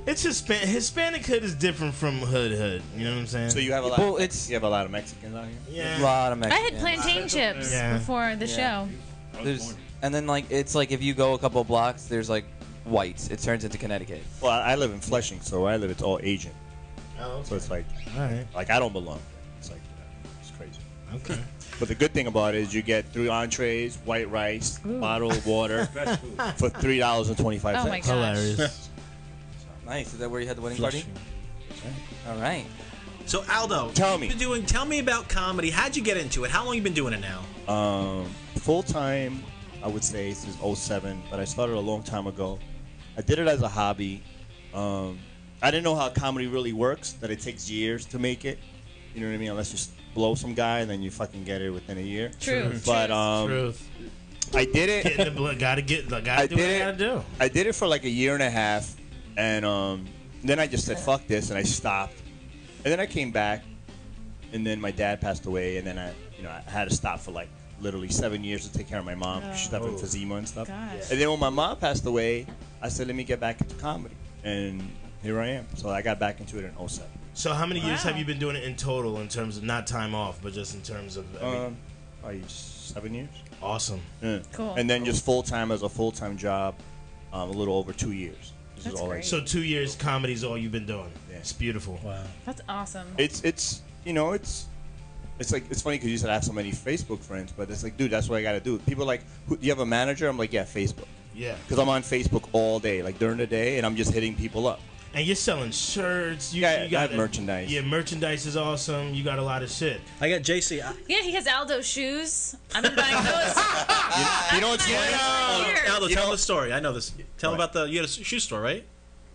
Speaker 4: It's Hispanic hood is different from hood. You know what I'm saying?
Speaker 13: So you have a lot.
Speaker 7: Well,
Speaker 13: you have a lot of Mexicans out here.
Speaker 7: A
Speaker 4: yeah.
Speaker 7: lot of
Speaker 2: I
Speaker 7: Mexican.
Speaker 2: had plantain chips
Speaker 4: Yeah.
Speaker 2: before the show.
Speaker 7: And then like it's like if you go a couple blocks, there's like whites. It turns into Connecticut.
Speaker 13: Well, I live in Flushing, so where I live, it's all Asian.
Speaker 4: Oh,
Speaker 13: So it's like,
Speaker 4: all right.
Speaker 13: I don't belong. It's like, it's crazy.
Speaker 4: Okay.
Speaker 13: But the good thing about it is you get 3 entrees, white rice, bottle of water for $3.25.
Speaker 2: Oh my gosh.
Speaker 4: Hilarious.
Speaker 7: Nice. Is that where you had the wedding party? All right.
Speaker 3: So Aldo,
Speaker 13: Tell me.
Speaker 3: Tell me about comedy. How'd you get into it? How long you been doing it now?
Speaker 13: Full time, I would say since '07, but I started a long time ago. I did it as a hobby. I didn't know how comedy really works. That it takes years to make it. You know what I mean? Unless you blow some guy and then you fucking get it within a year.
Speaker 2: True.
Speaker 13: But
Speaker 4: Truth.
Speaker 13: I did it.
Speaker 4: Get in the blood. Gotta do what I gotta do.
Speaker 13: I did it for like a year and a half, and then I just said fuck this, and I stopped. And then I came back, and then my dad passed away, and then I had to stop for like literally 7 years to take care of my mom. She suffered emphysema and stuff.
Speaker 2: Gosh.
Speaker 13: And then when my mom passed away, I said, let me get back into comedy, and here I am. So I got back into it in '07.
Speaker 4: So how many years have you been doing it in total in terms of not time off, but just in terms of
Speaker 13: Probably 7 years.
Speaker 4: awesome.
Speaker 13: Yeah.
Speaker 2: Cool.
Speaker 13: And then just full time as a full time job, a little over 2 years. This
Speaker 2: That's
Speaker 13: is all
Speaker 2: great.
Speaker 4: So 2 years comedy's all you've been doing.
Speaker 13: Yeah.
Speaker 4: It's beautiful.
Speaker 3: Wow.
Speaker 2: That's awesome.
Speaker 13: It's like it's funny because you said I have so many Facebook friends, but it's like, dude, that's what I gotta do. People are like, do you have a manager? I'm like, yeah, Facebook.
Speaker 4: Yeah.
Speaker 13: Because I'm on Facebook all day, like during the day, and I'm just hitting people up.
Speaker 4: And you're selling shirts. You
Speaker 13: I
Speaker 4: got
Speaker 13: have merchandise.
Speaker 4: Yeah, merchandise is awesome. You got a lot of shit.
Speaker 3: I got JC.
Speaker 2: Yeah, he has Aldo shoes. I've been buying those.
Speaker 13: You know what's funny?
Speaker 3: Aldo, tell the story. I know this. Tell him about you had a shoe store, right?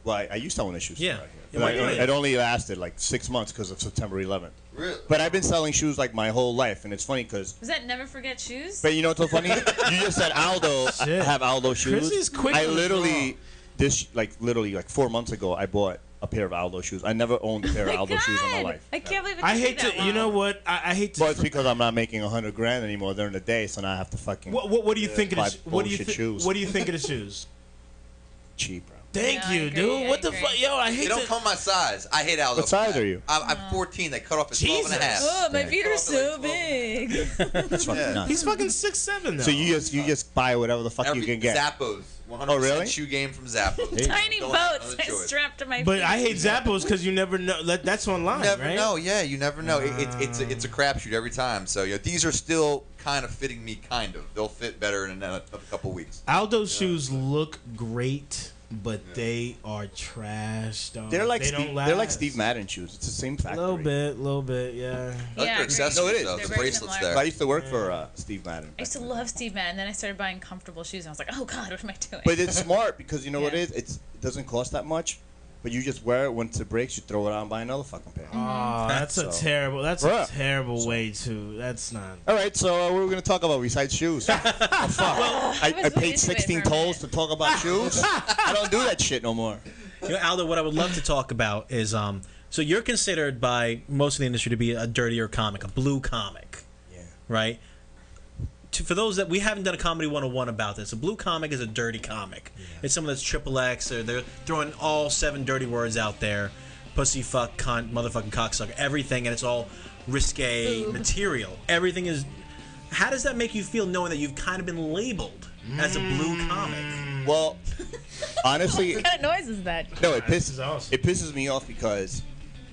Speaker 13: Well, I used to own a shoe store.
Speaker 3: Yeah.
Speaker 13: Right
Speaker 3: Yeah,
Speaker 13: here.
Speaker 3: why
Speaker 13: But
Speaker 3: did
Speaker 13: it only lasted like 6 months because of September 11th.
Speaker 5: Really?
Speaker 13: But I've been selling shoes like my whole life, and it's funny because.
Speaker 2: Was that Never Forget Shoes?
Speaker 13: But you know what's so funny? You just said Aldo.
Speaker 4: Shit.
Speaker 13: Have Aldo shoes.
Speaker 4: Chris is quick
Speaker 13: I
Speaker 4: on the
Speaker 13: literally. this like literally like 4 months ago, I bought a pair of Aldo shoes. I never owned a pair of Aldo shoes in my life.
Speaker 2: I can't believe it.
Speaker 4: I hate to. You know what? I hate to.
Speaker 13: Well, it's because I'm not making $100 grand anymore during the day, so now I have to fucking.
Speaker 4: What do you think of the
Speaker 13: What do you shoes?
Speaker 4: What do you think of the shoes?
Speaker 13: Cheap, bro.
Speaker 4: Thank you, dude. What the fuck, yo? I hate.
Speaker 5: They don't come my size. I hate Aldo.
Speaker 13: What size are you?
Speaker 5: I'm 14. They cut off at 12 and a half.
Speaker 2: Oh, my feet are so big.
Speaker 13: That's fucking nuts.
Speaker 4: He's fucking 6'7" though.
Speaker 13: So you just buy whatever the fuck you can get.
Speaker 5: Zappos. 100%
Speaker 13: Oh, really?
Speaker 5: shoe game from Zappos.
Speaker 2: Tiny boats strapped to my feet.
Speaker 4: But I hate Zappos because you never know. That's online,
Speaker 5: Never
Speaker 4: right?
Speaker 5: know. Yeah, you never know. It's a crapshoot every time. So these are still kind of fitting me. Kind of. They'll fit better in a couple weeks.
Speaker 4: Aldo's shoes look great, but they are trash. Dog.
Speaker 13: They're like
Speaker 4: they're
Speaker 13: like Steve Madden shoes. It's the same factory.
Speaker 4: Little bit, yeah.
Speaker 5: I like their accessories,
Speaker 13: no, it is.
Speaker 5: though.
Speaker 2: They're
Speaker 5: The
Speaker 2: very
Speaker 5: bracelets
Speaker 2: similar.
Speaker 5: there.
Speaker 13: I used to work for Steve Madden.
Speaker 2: I used to love Steve Madden, and then I started buying comfortable shoes, and I was like, oh god, what am I doing?
Speaker 13: But it's smart because you know what it is? It doesn't cost that much, but you just wear it. Once it breaks, you throw it out and buy another fucking pair.
Speaker 4: Oh, that's a terrible. That's a terrible way to. That's not.
Speaker 13: All right, so what are we gonna talk about besides shoes? Oh, fuck. I paid 16 tolls to talk about shoes. I don't do that shit no more.
Speaker 3: You know, Aldo, what I would love to talk about is so you're considered by most of the industry to be a dirtier comic, a blue comic.
Speaker 13: Yeah.
Speaker 3: Right? For those that we haven't done a comedy 101 about this, a blue comic is a dirty comic. Yeah. It's someone that's XXX, or they're throwing all 7 dirty words out there. Pussy, fuck, cunt, motherfucking cocksucker, everything, and it's all risque material. Everything is. How does that make you feel knowing that you've kind of been labeled as a blue comic?
Speaker 13: Well, honestly,
Speaker 2: what kind of noise is that?
Speaker 13: No, it pisses me off because,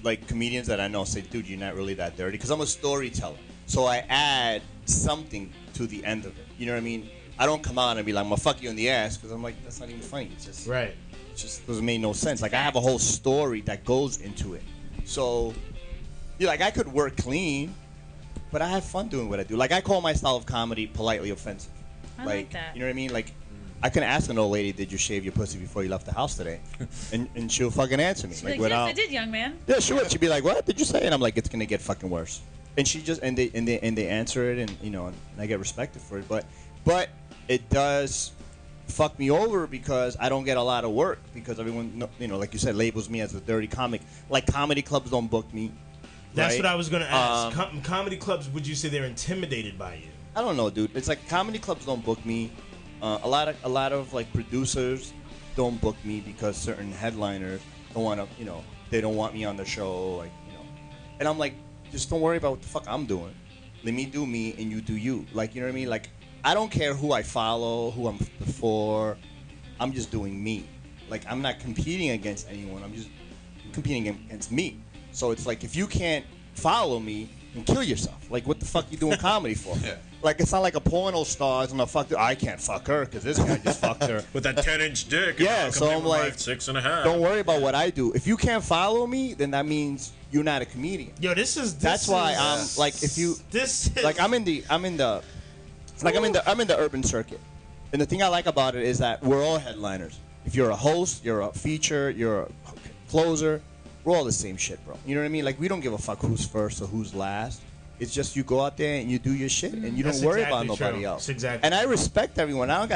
Speaker 13: like, comedians that I know say, "Dude, you're not really that dirty." Because I'm a storyteller, so I add something to the end of it. You know what I mean? I don't come out and be like, "I'm gonna fuck you in the ass," because I'm like, that's not even funny. It's just
Speaker 4: right.
Speaker 13: It just doesn't make no sense. Like, I have a whole story that goes into it. So, like, I could work clean, but I have fun doing what I do. Like, I call my style of comedy politely offensive.
Speaker 2: I like that.
Speaker 13: You know what I mean? Like, I can ask an old lady, "Did you shave your pussy before you left the house today?" and she'll fucking answer me.
Speaker 2: She'll be like, yes, I did, young man.
Speaker 13: Yeah, she would. She'd be like, "What did you say?" And I'm like, "It's gonna get fucking worse." And she just and they answer it, and you know, and I get respected for it. But it does fuck me over because I don't get a lot of work because everyone, you know, like you said, labels me as a dirty comic. Like, comedy clubs don't book me.
Speaker 4: That's
Speaker 13: right?
Speaker 4: what I was gonna ask. Comedy clubs, would you say they're intimidated by you?
Speaker 13: I don't know, dude. It's like comedy clubs don't book me. A lot of like producers don't book me because certain headliners don't want to, you know, they don't want me on the show, like, you know. And I'm like, just don't worry about what the fuck I'm doing. Let me do me and you do you. Like, you know what I mean? Like, I don't care who I follow, who I'm before. I'm just doing me. Like, I'm not competing against anyone. I'm just competing against me. So it's like, if you can't follow me, then kill yourself. Like, what the fuck you doing comedy for? Yeah. Like, it's not like a porno star is gonna fuck. I can't fuck her because this guy just fucked her
Speaker 3: with that 10-inch dick.
Speaker 13: Yeah, so I'm like,
Speaker 3: 6.5.
Speaker 13: Don't worry about what I do. If you can't follow me, then that means you're not a comedian.
Speaker 4: Yo,
Speaker 13: that's why I'm like, if you like, I'm in the urban circuit, and the thing I like about it is that we're all headliners. If you're a host, you're a feature, you're a closer, we're all the same shit, bro. You know what I mean? Like, we don't give a fuck who's first or who's last. It's just you go out there and you do your shit, and you don't worry about nobody else.
Speaker 4: That's exactly.
Speaker 13: And I respect everyone. I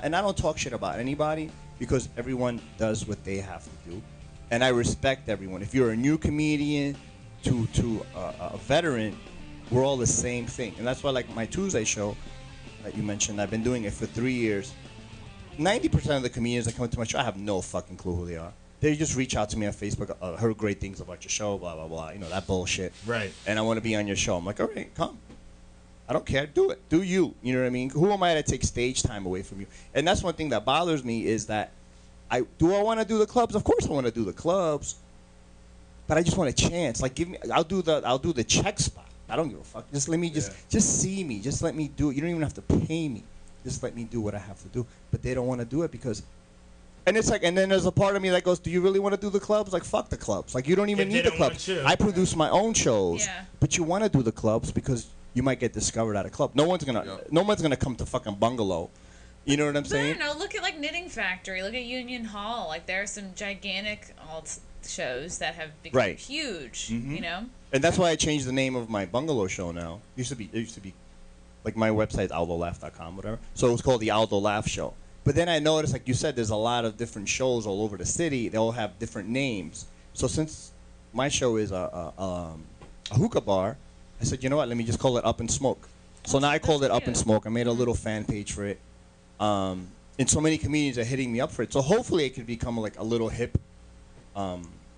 Speaker 13: don't talk shit about anybody because everyone does what they have to do, and I respect everyone. If you're a new comedian to a veteran, we're all the same thing. And that's why, like, my Tuesday show that you mentioned, I've been doing it for 3 years. 90% of the comedians that come to my show, I have no fucking clue who they are. They just reach out to me on Facebook, heard great things about your show, blah, blah, blah, you know, that bullshit.
Speaker 4: Right.
Speaker 13: And I want to be on your show. I'm like, all right, come. I don't care. Do it. Do you. You know what I mean? Who am I to take stage time away from you? And that's one thing that bothers me is that I want to do the clubs? Of course I want to do the clubs. But I just want a chance. Like, I'll do the check spot. I don't give a fuck. Just let me just see me. Just let me do it. You don't even have to pay me. Just let me do what I have to do. But they don't want to do it because... And it's like, and then there's a part of me that goes, do you really want to do the clubs? Like, fuck the clubs. Like, you don't even need the clubs. I produce my own shows. Yeah. But you want to do the clubs because you might get discovered at a club. No one's gonna come to fucking Bungalow. You know what I'm saying?
Speaker 2: No, look at, like, Knitting Factory. Look at Union Hall. Like, there are some gigantic alt shows that have become huge, you know?
Speaker 13: And that's why I changed the name of my Bungalow show now. It used to be like, my website's aldolaugh.com, whatever. So it was called the Aldo Laugh Show. But then I noticed, like you said, there's a lot of different shows all over the city. They all have different names. So since my show is a hookah bar, I said, you know what? Let me just call it Up and Smoke. So now I called it Up and Smoke. I made a little fan page for it. And so many comedians are hitting me up for it. So hopefully it could become like a little hip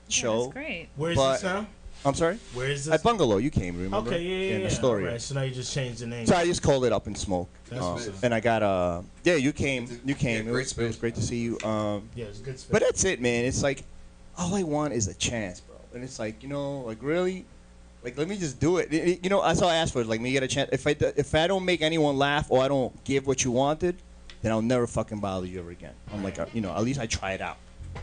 Speaker 13: show.
Speaker 2: That's great.
Speaker 4: Where is this now?
Speaker 13: I'm sorry?
Speaker 4: Where is this?
Speaker 13: At Bungalow. You came, remember?
Speaker 4: Okay, yeah.
Speaker 13: In the story.
Speaker 4: All right, so now you just changed the name.
Speaker 13: So I just called it Up and Smoke.
Speaker 4: That's awesome.
Speaker 13: And I got yeah, you came. You came.
Speaker 5: Yeah,
Speaker 13: it was great to see you.
Speaker 4: Yeah, it was good space.
Speaker 13: But that's it, man. It's like all I want is a chance, bro. And it's like, you know, like really, like let me just do it. You know, that's all I asked for. Is like me get a chance. If I don't make anyone laugh or I don't give what you wanted, then I'll never fucking bother you ever again. I'm like, you know, at least I try it out.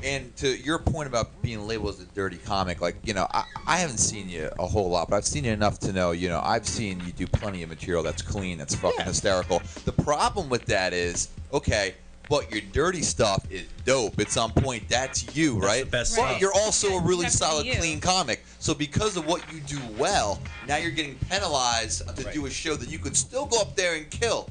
Speaker 5: And to your point about being labeled as a dirty comic, like, you know, I haven't seen you a whole lot, but I've seen you enough to know, you know, I've seen you do plenty of material that's clean, that's fucking hysterical. The problem with that is, okay, but your dirty stuff is dope. It's on point. That's you, right?
Speaker 3: The best
Speaker 5: but
Speaker 3: stuff.
Speaker 5: you're also a really
Speaker 2: That's
Speaker 5: solid,
Speaker 2: you.
Speaker 5: clean comic. So because of what you do well, now you're getting penalized to do a show that you could still go up there and kill.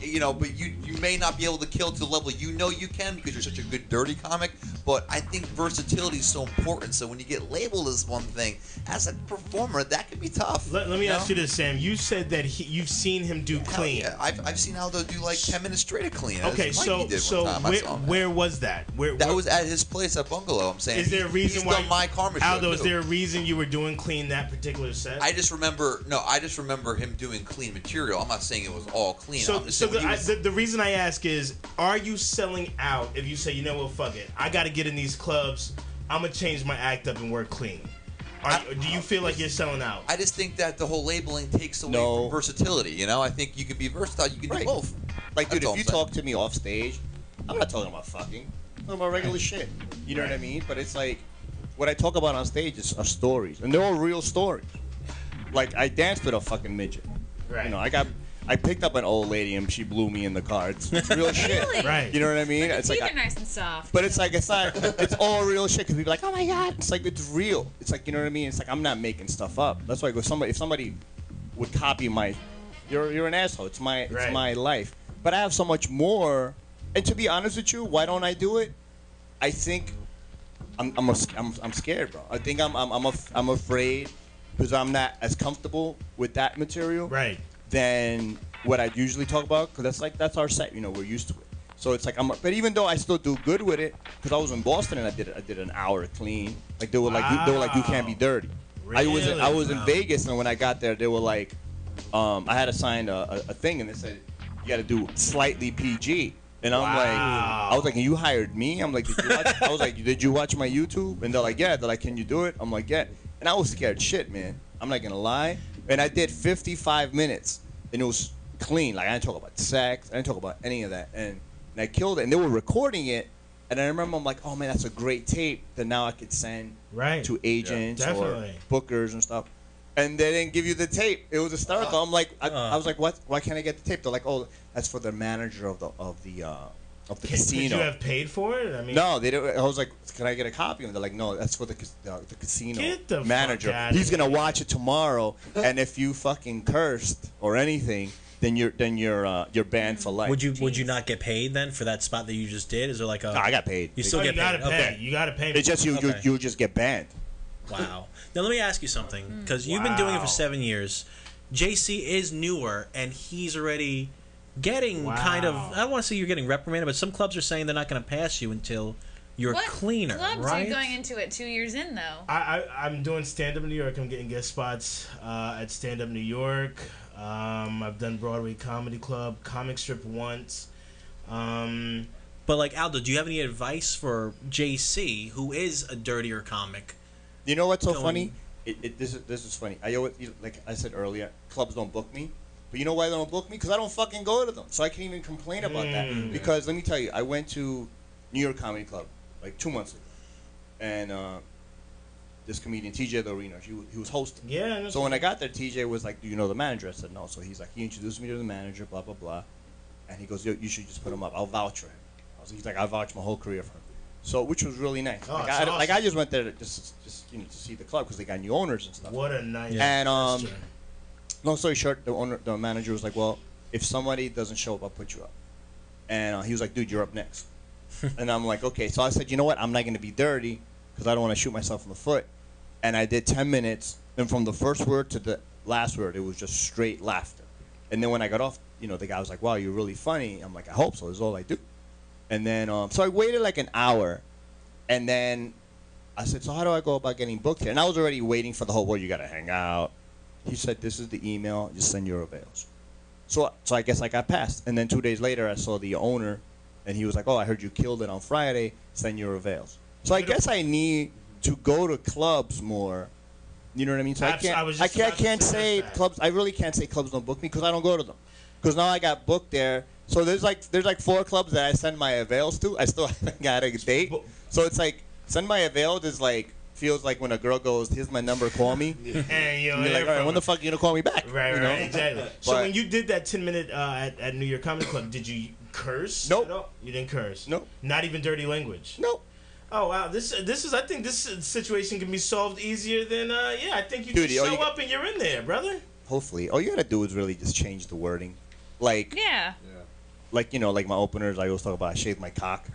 Speaker 5: You know, but you may not be able to kill to the level you know you can because you're such a good dirty comic. But I think versatility is so important. So when you get labeled as one thing, as a performer, that can be tough.
Speaker 4: Let me ask you this, Sam. You said that you've seen him do clean.
Speaker 5: Yeah, I've seen Aldo do like 10 minutes straight of clean.
Speaker 4: Okay, where was that?
Speaker 5: That was at his place at Bungalow. I'm saying.
Speaker 4: Is there a reason
Speaker 5: why? My karma
Speaker 4: Aldo,
Speaker 5: show
Speaker 4: is there a reason you were doing clean that particular set?
Speaker 5: I just remember him doing clean material. I'm not saying it was all clean.
Speaker 4: So the reason I ask is, are you selling out if you say, you know what, fuck it, I got to get in these clubs, I'm going to change my act up and work clean? Do you feel like you're selling out?
Speaker 5: I just think that the whole labeling takes away from versatility, you know? I think you can be versatile, you can do both.
Speaker 13: Like, dude, if you talk to me off stage, I'm not talking about fucking. I'm talking about regular shit. You know what I mean? But it's like, what I talk about on stage are stories. And they're all real stories. Like, I danced with a fucking midget.
Speaker 4: Right.
Speaker 13: You know, I picked up an old lady and she blew me in the car. It's real shit.
Speaker 2: Really?
Speaker 4: Right.
Speaker 13: You know what I mean?
Speaker 2: But
Speaker 13: It's
Speaker 2: the
Speaker 13: like
Speaker 2: teeth are nice and soft.
Speaker 13: But it's like it's all real shit because people are like, oh my god, it's like it's real. It's like, you know what I mean? It's like I'm not making stuff up. That's why if somebody would copy you're an asshole. It's my life. But I have so much more. And to be honest with you, why don't I do it? I think I'm scared, bro. I think I'm afraid because I'm not as comfortable with that material.
Speaker 4: Right.
Speaker 13: Than what I usually talk about, because that's our set, you know, we're used to it. So it's like but even though I still do good with it, because I was in Boston and I did an hour clean. Like they were like you can't be dirty.
Speaker 4: Really?
Speaker 13: I was in Vegas, and when I got there, they were like, I had to sign a thing, and they said you got to do slightly PG. And I'm like, I was like, and you hired me? I'm like, did you watch? I was like, did you watch my YouTube? And they're like, yeah. They're like, can you do it? I'm like, yeah. And I was scared shit, man. I'm not gonna lie. And I did 55 minutes, and it was clean. Like I didn't talk about sex, I didn't talk about any of that, and I killed it. And they were recording it, and I remember I'm like, oh man, that's a great tape that now I could send to agents or bookers and stuff. And they didn't give you the tape. It was hysterical. I'm like, I was like, what? Why can't I get the tape? They're like, oh, that's for the manager of the casino.
Speaker 4: Did you have paid for it? I mean,
Speaker 13: no, they didn't. I was like, can I get a copy? And they're like, no, that's for the casino
Speaker 4: Get the
Speaker 13: manager.
Speaker 4: fuck outta
Speaker 13: He's
Speaker 4: here.
Speaker 13: gonna watch it tomorrow, and if you fucking cursed or anything, then you're banned for life.
Speaker 3: Would you not get paid then for that spot that you just did? Is there like a?
Speaker 13: No, I got paid.
Speaker 3: You still get paid. Okay.
Speaker 4: You gotta pay.
Speaker 13: It's just you just get banned.
Speaker 3: Wow. Now let me ask you something, because you've been doing it for 7 years. JC is newer, and he's already getting kind of. I don't want to say you're getting reprimanded, but some clubs are saying they're not going to pass you until you're cleaner.
Speaker 2: What clubs
Speaker 3: right?
Speaker 2: are you going into it 2 years in though?
Speaker 4: I'm doing stand up in New York. I'm getting guest spots at Stand Up New York. I've done Broadway Comedy Club, Comic Strip once.
Speaker 3: But like Aldo, do you have any advice for JC, who is a dirtier comic?
Speaker 13: You know what's so funny? This is funny. I always, like I said earlier, clubs don't book me. But you know why they don't book me? Because I don't fucking go to them. So I can't even complain about that. Because let me tell you, I went to New York Comedy Club like 2 months ago. And this comedian, TJ the Arena, he was hosting.
Speaker 4: Yeah.
Speaker 13: So when I got there, TJ was like, do you know the manager? I said, no. So he's like, he introduced me to the manager, blah, blah, blah. And he goes, yo, you should just put him up. I'll vouch for him. He's like, I vouch my whole career for him. So, which was really nice.
Speaker 4: Oh,
Speaker 13: like I just went there to just to see the club because they got new owners and stuff.
Speaker 4: What a nice.
Speaker 13: And long story short, the manager was like, well, if somebody doesn't show up, I'll put you up. And he was like, dude, you're up next. And I'm like, okay. So I said, you know what? I'm not going to be dirty because I don't want to shoot myself in the foot. And I did 10 minutes. And from the first word to the last word, it was just straight laughter. And then when I got off, the guy was like, wow, you're really funny. I'm like, I hope so. That's all I do. And then, so I waited like an hour. And then I said, so how do I go about getting booked here? And I was already waiting for the whole, well, you got to hang out. He said, this is the email. Just send your avails. So I guess I got passed. And then 2 days later, I saw the owner. And he was like, oh, I heard you killed it on Friday. Send your avails. So I guess I need to go to clubs more. You know what I mean? So I can't say clubs. I really can't say clubs don't book me because I don't go to them. Because now I got booked there. So there's like 4 clubs that I send my avails to. I still haven't got a date. So it's like send my avails is like feels like when a girl goes, here's my number, call me.
Speaker 4: And
Speaker 13: you're like, all right, when the fuck are you gonna call me back?
Speaker 4: Right, exactly. So when you did that 10-minute at New York Comedy Club, did you curse?
Speaker 13: Nope.
Speaker 4: At all? You didn't curse.
Speaker 13: Nope.
Speaker 4: Not even dirty language.
Speaker 13: Nope.
Speaker 4: Oh wow, this is I think this situation can be solved easier than I think you just show up and you're in there, brother.
Speaker 13: Hopefully, all you gotta do is really just change the wording, like like like my openers. I always talk about I shaved my cock,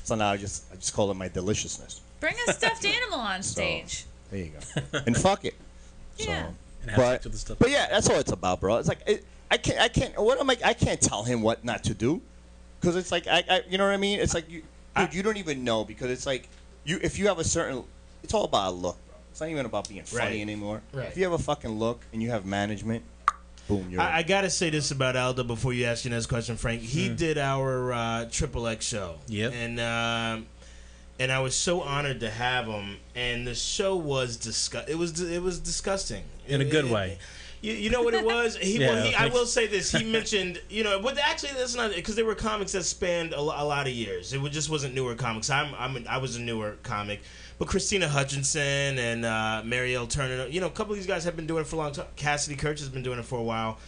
Speaker 13: so now I just call it my deliciousness.
Speaker 2: Bring a stuffed animal on stage.
Speaker 13: There you go, and fuck it.
Speaker 2: Yeah.
Speaker 13: So, but yeah, that's all it's about, bro. It's like I can't. What am I can't tell him what not to do, because it's like I you know what I mean? It's like Dude, you don't even know because it's like if you have a certain, it's all about a look, bro. It's not even about being funny anymore.
Speaker 4: Right.
Speaker 13: If you have a fucking look and you have management, boom, you're.
Speaker 4: I gotta say this about Aldo before you ask your next question, Frank. He did our XXX show.
Speaker 3: Yep.
Speaker 4: And I was so honored to have him. And the show was It was disgusting
Speaker 3: in a good way.
Speaker 4: You know what it was? I will say this. He mentioned, but actually that's not because there were comics that spanned a lot of years. It just wasn't newer comics. I was a newer comic, but Christina Hutchinson and Marielle Turner, a couple of these guys have been doing it for a long time. Cassidy Kirch has been doing it for a while,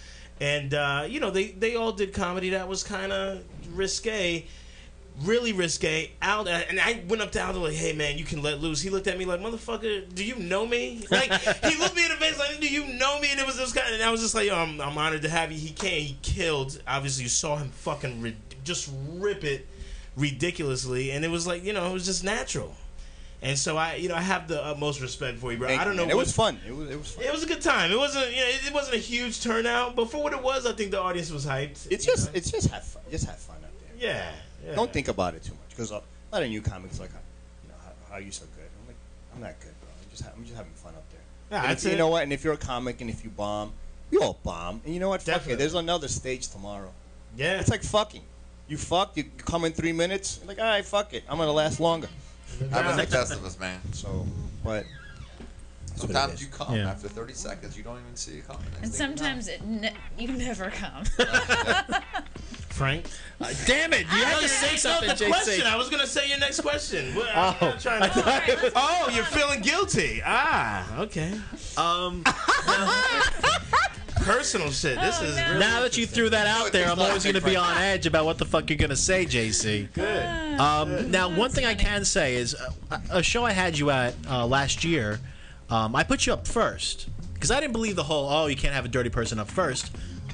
Speaker 4: and they all did comedy that was kind of risque. Really risque. Aldo, and I went up to Aldo like, "Hey man, you can let loose." He looked at me like, "Motherfucker, do you know me?" Like he looked me in the face like, "Do you know me?" And it was this kind, and I was just like, "Yo, I'm honored to have you." He killed. Obviously, you saw him fucking just rip it ridiculously, and it was like, it was just natural. And so I have the utmost respect for you, bro. I don't know.
Speaker 13: It was fun. It was fun.
Speaker 4: It was a good time. It wasn't it wasn't a huge turnout, but for what it was, I think the audience was hyped.
Speaker 13: It's just have fun. Just have fun up there.
Speaker 4: Yeah.
Speaker 13: Don't think about it too much because a lot of new comics like, how are you so good? I'm like, I'm not good, bro. I'm just having fun up there. Yeah, you know what? And if you're a comic and if you bomb, we all bomb. And you know what? Fuck it. There's another stage tomorrow.
Speaker 4: Yeah.
Speaker 13: It's like fucking. You fuck. You come in 3 minutes. You're like, all right, fuck it. I'm gonna last longer.
Speaker 5: Happens to the best of us, man.
Speaker 13: So, but
Speaker 5: sometimes you come after 30 seconds. You don't even see it coming.
Speaker 2: And sometimes you never come.
Speaker 4: Frank?
Speaker 3: Damn it! You had to say something, JC.
Speaker 4: Question. I was going to say your next question. You're feeling guilty. Okay. Personal shit. This is really
Speaker 3: now that you threw that out there, I'm always going to be on edge about what the fuck you're going to say, JC.
Speaker 4: Good.
Speaker 3: Now, one thing I can say is a show I had you at last year, I put you up first because I didn't believe the whole, you can't have a dirty person up first.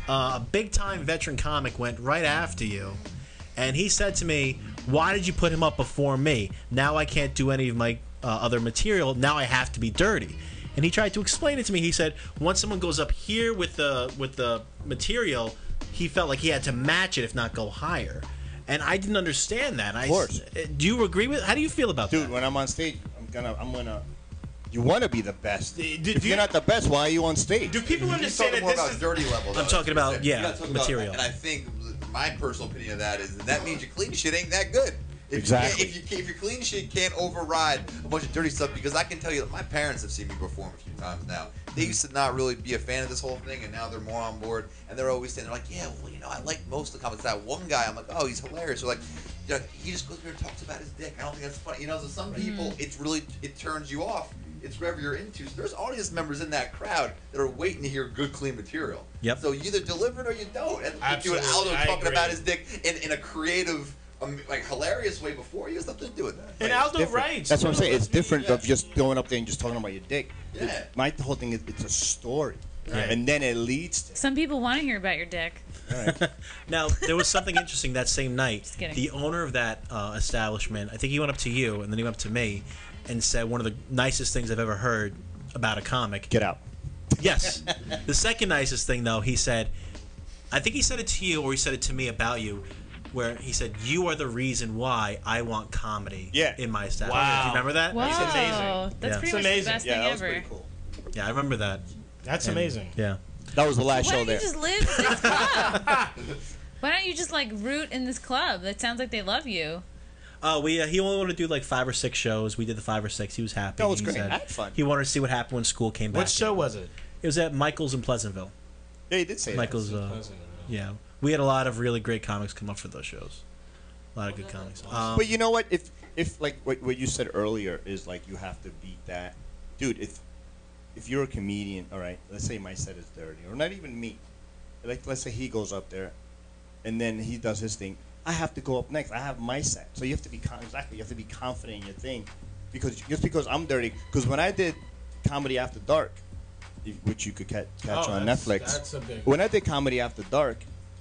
Speaker 3: A big-time veteran comic went right after you, and he said to me, why did you put him up before me? Now I can't do any of my other material. Now I have to be dirty. And he tried to explain it to me. He said, once someone goes up here with the material, he felt like he had to match it, if not go higher. And I didn't understand that.
Speaker 13: Of course.
Speaker 3: Do you agree with? How do you feel about that?
Speaker 13: Dude, when I'm on stage, I'm gonna. You want to be the best. If you're not the best, why are you on stage?
Speaker 4: Do people understand that
Speaker 5: more
Speaker 4: this
Speaker 5: about
Speaker 4: is
Speaker 5: dirty level?
Speaker 3: I'm talking about material.
Speaker 5: And I think my personal opinion of that is that means your clean shit ain't that good.
Speaker 13: Exactly.
Speaker 5: If your clean shit can't override a bunch of dirty stuff, because I can tell you that my parents have seen me perform a few times now. They used to not really be a fan of this whole thing, and now they're more on board. And they're always saying, they're like, yeah, well, I like most of the comments. That one guy, I'm like, oh, he's hilarious. They're like, he just goes there and talks about his dick. I don't think that's funny. So some people, it turns you off. It's whatever you're into. So there's audience members in that crowd that are waiting to hear good, clean material.
Speaker 3: Yep.
Speaker 5: So you either deliver it or you don't. And
Speaker 4: Absolutely.
Speaker 5: Aldo talking about his dick in a creative, hilarious way before, you have something to do with that.
Speaker 4: And Aldo writes.
Speaker 13: That's what I'm saying. It's different of just going up there and just talking about your dick.
Speaker 5: Yeah.
Speaker 13: My whole thing is it's a story.
Speaker 4: Right.
Speaker 13: And then it leads to...
Speaker 2: Some people want to hear about your dick.
Speaker 3: Now, there was something interesting that same night.
Speaker 2: Just kidding.
Speaker 3: The owner of that establishment, I think he went up to you, and then he went up to me, and said one of the nicest things I've ever heard about a comic.
Speaker 13: Get out.
Speaker 3: Yes. The second nicest thing, though, he said, I think he said it to you, or he said it to me about you, where he said, you are the reason why I want comedy in my establishment.
Speaker 4: Wow.
Speaker 3: Do you remember that?
Speaker 2: Wow.
Speaker 4: That's amazing.
Speaker 2: That's pretty much the best thing ever.
Speaker 13: Cool.
Speaker 3: Yeah, I remember that.
Speaker 4: That's
Speaker 3: And,
Speaker 4: amazing.
Speaker 3: Yeah.
Speaker 13: That was the last
Speaker 2: Why
Speaker 13: show
Speaker 2: don't
Speaker 13: there.
Speaker 2: you just live in this club? Why don't you just like root in this club? It sounds like they love you.
Speaker 3: He only wanted to do like 5 or 6 shows. We did the 5 or 6. He was happy.
Speaker 13: That was
Speaker 3: He
Speaker 13: great.
Speaker 3: said
Speaker 13: I had fun.
Speaker 3: He wanted to see what happened when school came back.
Speaker 4: What show was it?
Speaker 3: It was at Michael's in Pleasantville.
Speaker 13: Yeah, he did say
Speaker 3: Michael's.
Speaker 13: that.
Speaker 3: Yeah, we had a lot of really great comics come up for those shows. A lot of good comics.
Speaker 13: But you know what? If like what you said earlier is like you have to beat that, dude. If you're a comedian, all right, let's say my set is dirty, or not even me. Like let's say he goes up there, and then he does his thing. I have to go up next. I have my set, so you have to be You have to be confident in your thing, because just because I'm dirty. Because when I did Comedy After Dark, which you could catch on Netflix,
Speaker 4: that's a big
Speaker 13: when I did Comedy After Dark,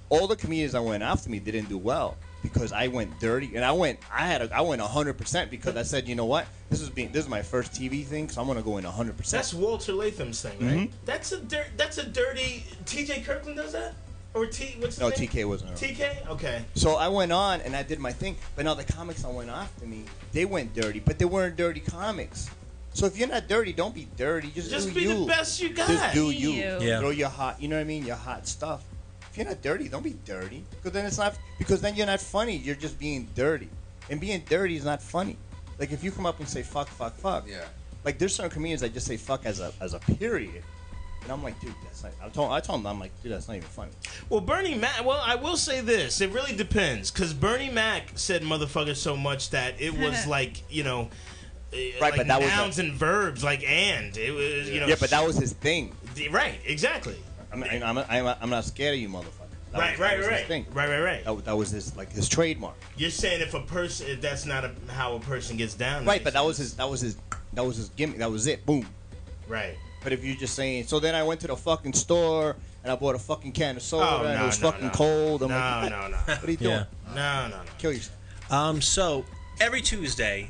Speaker 13: all the comedians that went after me didn't do well because I went dirty, and I went 100% because I said, you know what, this is my first TV thing, so I'm gonna go in 100%.
Speaker 4: That's Walter Latham's thing, right? That's a dirty. T.J. Kirkland does that, or what's his name?
Speaker 13: TK wasn't around.
Speaker 4: TK, okay.
Speaker 13: So I went on and I did my thing, but now the comics that went after me, they went dirty, but they weren't dirty comics. So if you're not dirty, don't be dirty. Just do
Speaker 4: be
Speaker 13: you.
Speaker 4: the best you got.
Speaker 13: Just do you.
Speaker 3: Yeah.
Speaker 13: Throw your hot, you know what I mean? Your hot stuff. If you're not dirty, don't be dirty. Because then you're not funny. You're just being dirty. And being dirty is not funny. Like if you come up and say fuck, fuck, fuck.
Speaker 5: Yeah.
Speaker 13: Like there's certain comedians that just say fuck as a period. And I'm like, dude, that's not. I told him, I'm like, dude, that's not even funny.
Speaker 4: Well, Bernie Mac. Well, I will say this. It really depends, because Bernie Mac said motherfucker so much that it was like, you know.
Speaker 13: Right,
Speaker 4: like
Speaker 13: but that was
Speaker 4: nouns and verbs, like and it was, you know.
Speaker 13: Yeah, but that was his thing.
Speaker 4: Right, exactly.
Speaker 13: I'm not scared of you, motherfucker. That was his thing.
Speaker 4: Right.
Speaker 13: That was his trademark.
Speaker 4: You're saying if that's not how a person gets down.
Speaker 13: Right, but that was his gimmick. That was it. Boom.
Speaker 4: Right.
Speaker 13: But if you're just saying, so then I went to the fucking store and I bought a fucking can of soda and it was fucking cold. I'm like,
Speaker 4: no.
Speaker 13: What are you doing?
Speaker 4: No.
Speaker 13: Kill yourself.
Speaker 3: So every Tuesday,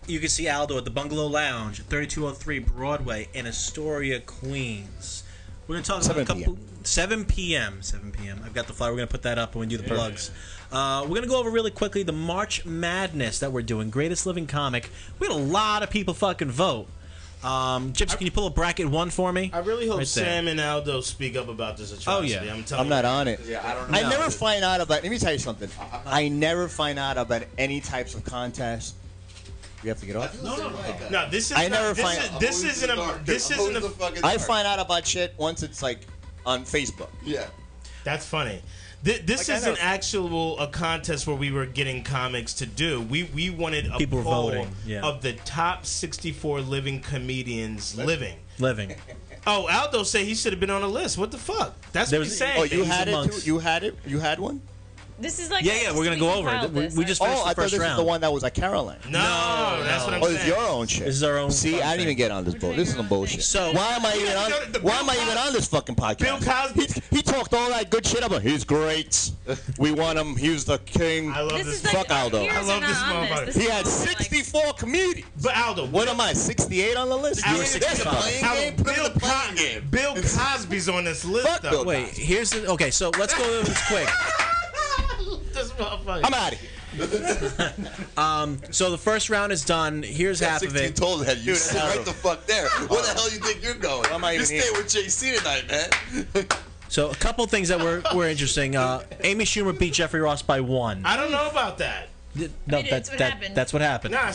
Speaker 3: you can see Aldo at the Bungalow Lounge, 3203 Broadway in Astoria, Queens. We're going to talk about a couple... 7 p.m. I've got the flyer. We're going to put that up when we do the plugs. We're going to go over really quickly the March Madness that we're doing. Greatest Living Comic. We had a lot of people fucking vote. Gypsy, can you pull a bracket 1 for me?
Speaker 4: I really hope Sam and Aldo speak up about this atrocity.
Speaker 3: Oh, yeah.
Speaker 13: I'm not on it.
Speaker 5: Yeah, I don't know.
Speaker 13: I never find out about... Let me tell you something. I never find out about any types of contests. We have to get off.
Speaker 4: No, this is.
Speaker 13: I
Speaker 4: not,
Speaker 13: never
Speaker 4: this
Speaker 13: find.
Speaker 4: Is, this isn't a. This isn't a.
Speaker 13: I find out about shit once it's like on Facebook.
Speaker 5: Yeah,
Speaker 4: that's funny. This is an actual contest where we were getting comics to do. We wanted a
Speaker 3: people
Speaker 4: poll
Speaker 3: voting,
Speaker 4: of the top 64 living comedians living. Oh, Aldo said he should have been on the list. What the fuck? That's what he's saying.
Speaker 13: Oh, you had it too? You had it? You had one?
Speaker 2: This is like
Speaker 3: we're gonna go over it. We just finished the first round.
Speaker 13: I thought this was the one that was at Caroline.
Speaker 4: No, that's what I'm saying.
Speaker 13: Oh, it's your own shit.
Speaker 3: This is our own.
Speaker 13: See, I didn't even get on this boat. This is some bullshit.
Speaker 3: So
Speaker 13: why am I even on? Why am I even on this fucking podcast?
Speaker 4: Bill Cosby.
Speaker 13: He talked all that good shit about. He's great. We want him. He's the king.
Speaker 4: I love this.
Speaker 13: Fuck Aldo.
Speaker 4: I love this motherfucker.
Speaker 13: He had 64 comedians.
Speaker 4: But Aldo,
Speaker 13: what am I? 68 on the list.
Speaker 4: Bill Cosby's on this list. Though.
Speaker 3: Wait, here's the. Okay, so let's go over this quick.
Speaker 13: I'm out of here.
Speaker 3: So the first round is done. Here's half of it.
Speaker 5: Told that you sit right the fuck there. Where the hell you think you're going? You stay with JC tonight, man.
Speaker 3: So a couple things that were interesting. Amy Schumer beat Jeffrey Ross by 1.
Speaker 4: I don't know about that.
Speaker 3: No, that's what happened.
Speaker 4: Nah,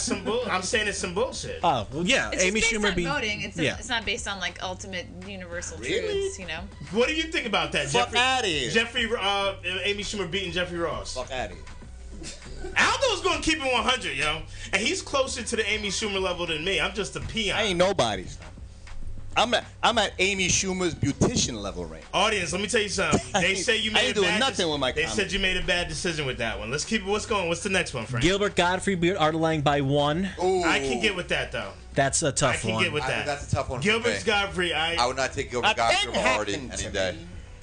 Speaker 4: I'm saying it's some bullshit.
Speaker 3: Oh, well, yeah.
Speaker 2: It's
Speaker 3: Amy
Speaker 2: just based
Speaker 3: Schumer
Speaker 2: on
Speaker 3: beat.
Speaker 2: voting. It's not based on like ultimate universal truths, you know.
Speaker 4: What do you think about that?
Speaker 13: Fuck out of here.
Speaker 4: Amy Schumer beating Jeffrey Ross.
Speaker 13: Fuck out of here.
Speaker 4: Aldo's gonna keep it 100, yo, and he's closer to the Amy Schumer level than me. I'm just a peon.
Speaker 13: I ain't nobody. I'm at Amy Schumer's beautician level right.
Speaker 4: Audience, let me tell you something. They say you made
Speaker 13: I ain't doing nothing with my
Speaker 4: They
Speaker 13: comedy.
Speaker 4: said you made a bad decision with that one. Let's keep it. What's going? What's the next one, Frank?
Speaker 3: Gilbert Godfrey beat Art Lang by 1.
Speaker 5: Ooh.
Speaker 4: I can get with that though.
Speaker 3: That's a tough
Speaker 4: I can
Speaker 3: one.
Speaker 4: get with that.
Speaker 5: That's a tough one.
Speaker 4: Gilbert's
Speaker 5: for me.
Speaker 4: Godfrey.
Speaker 5: I would not take Gilbert Godfrey over Artie any day.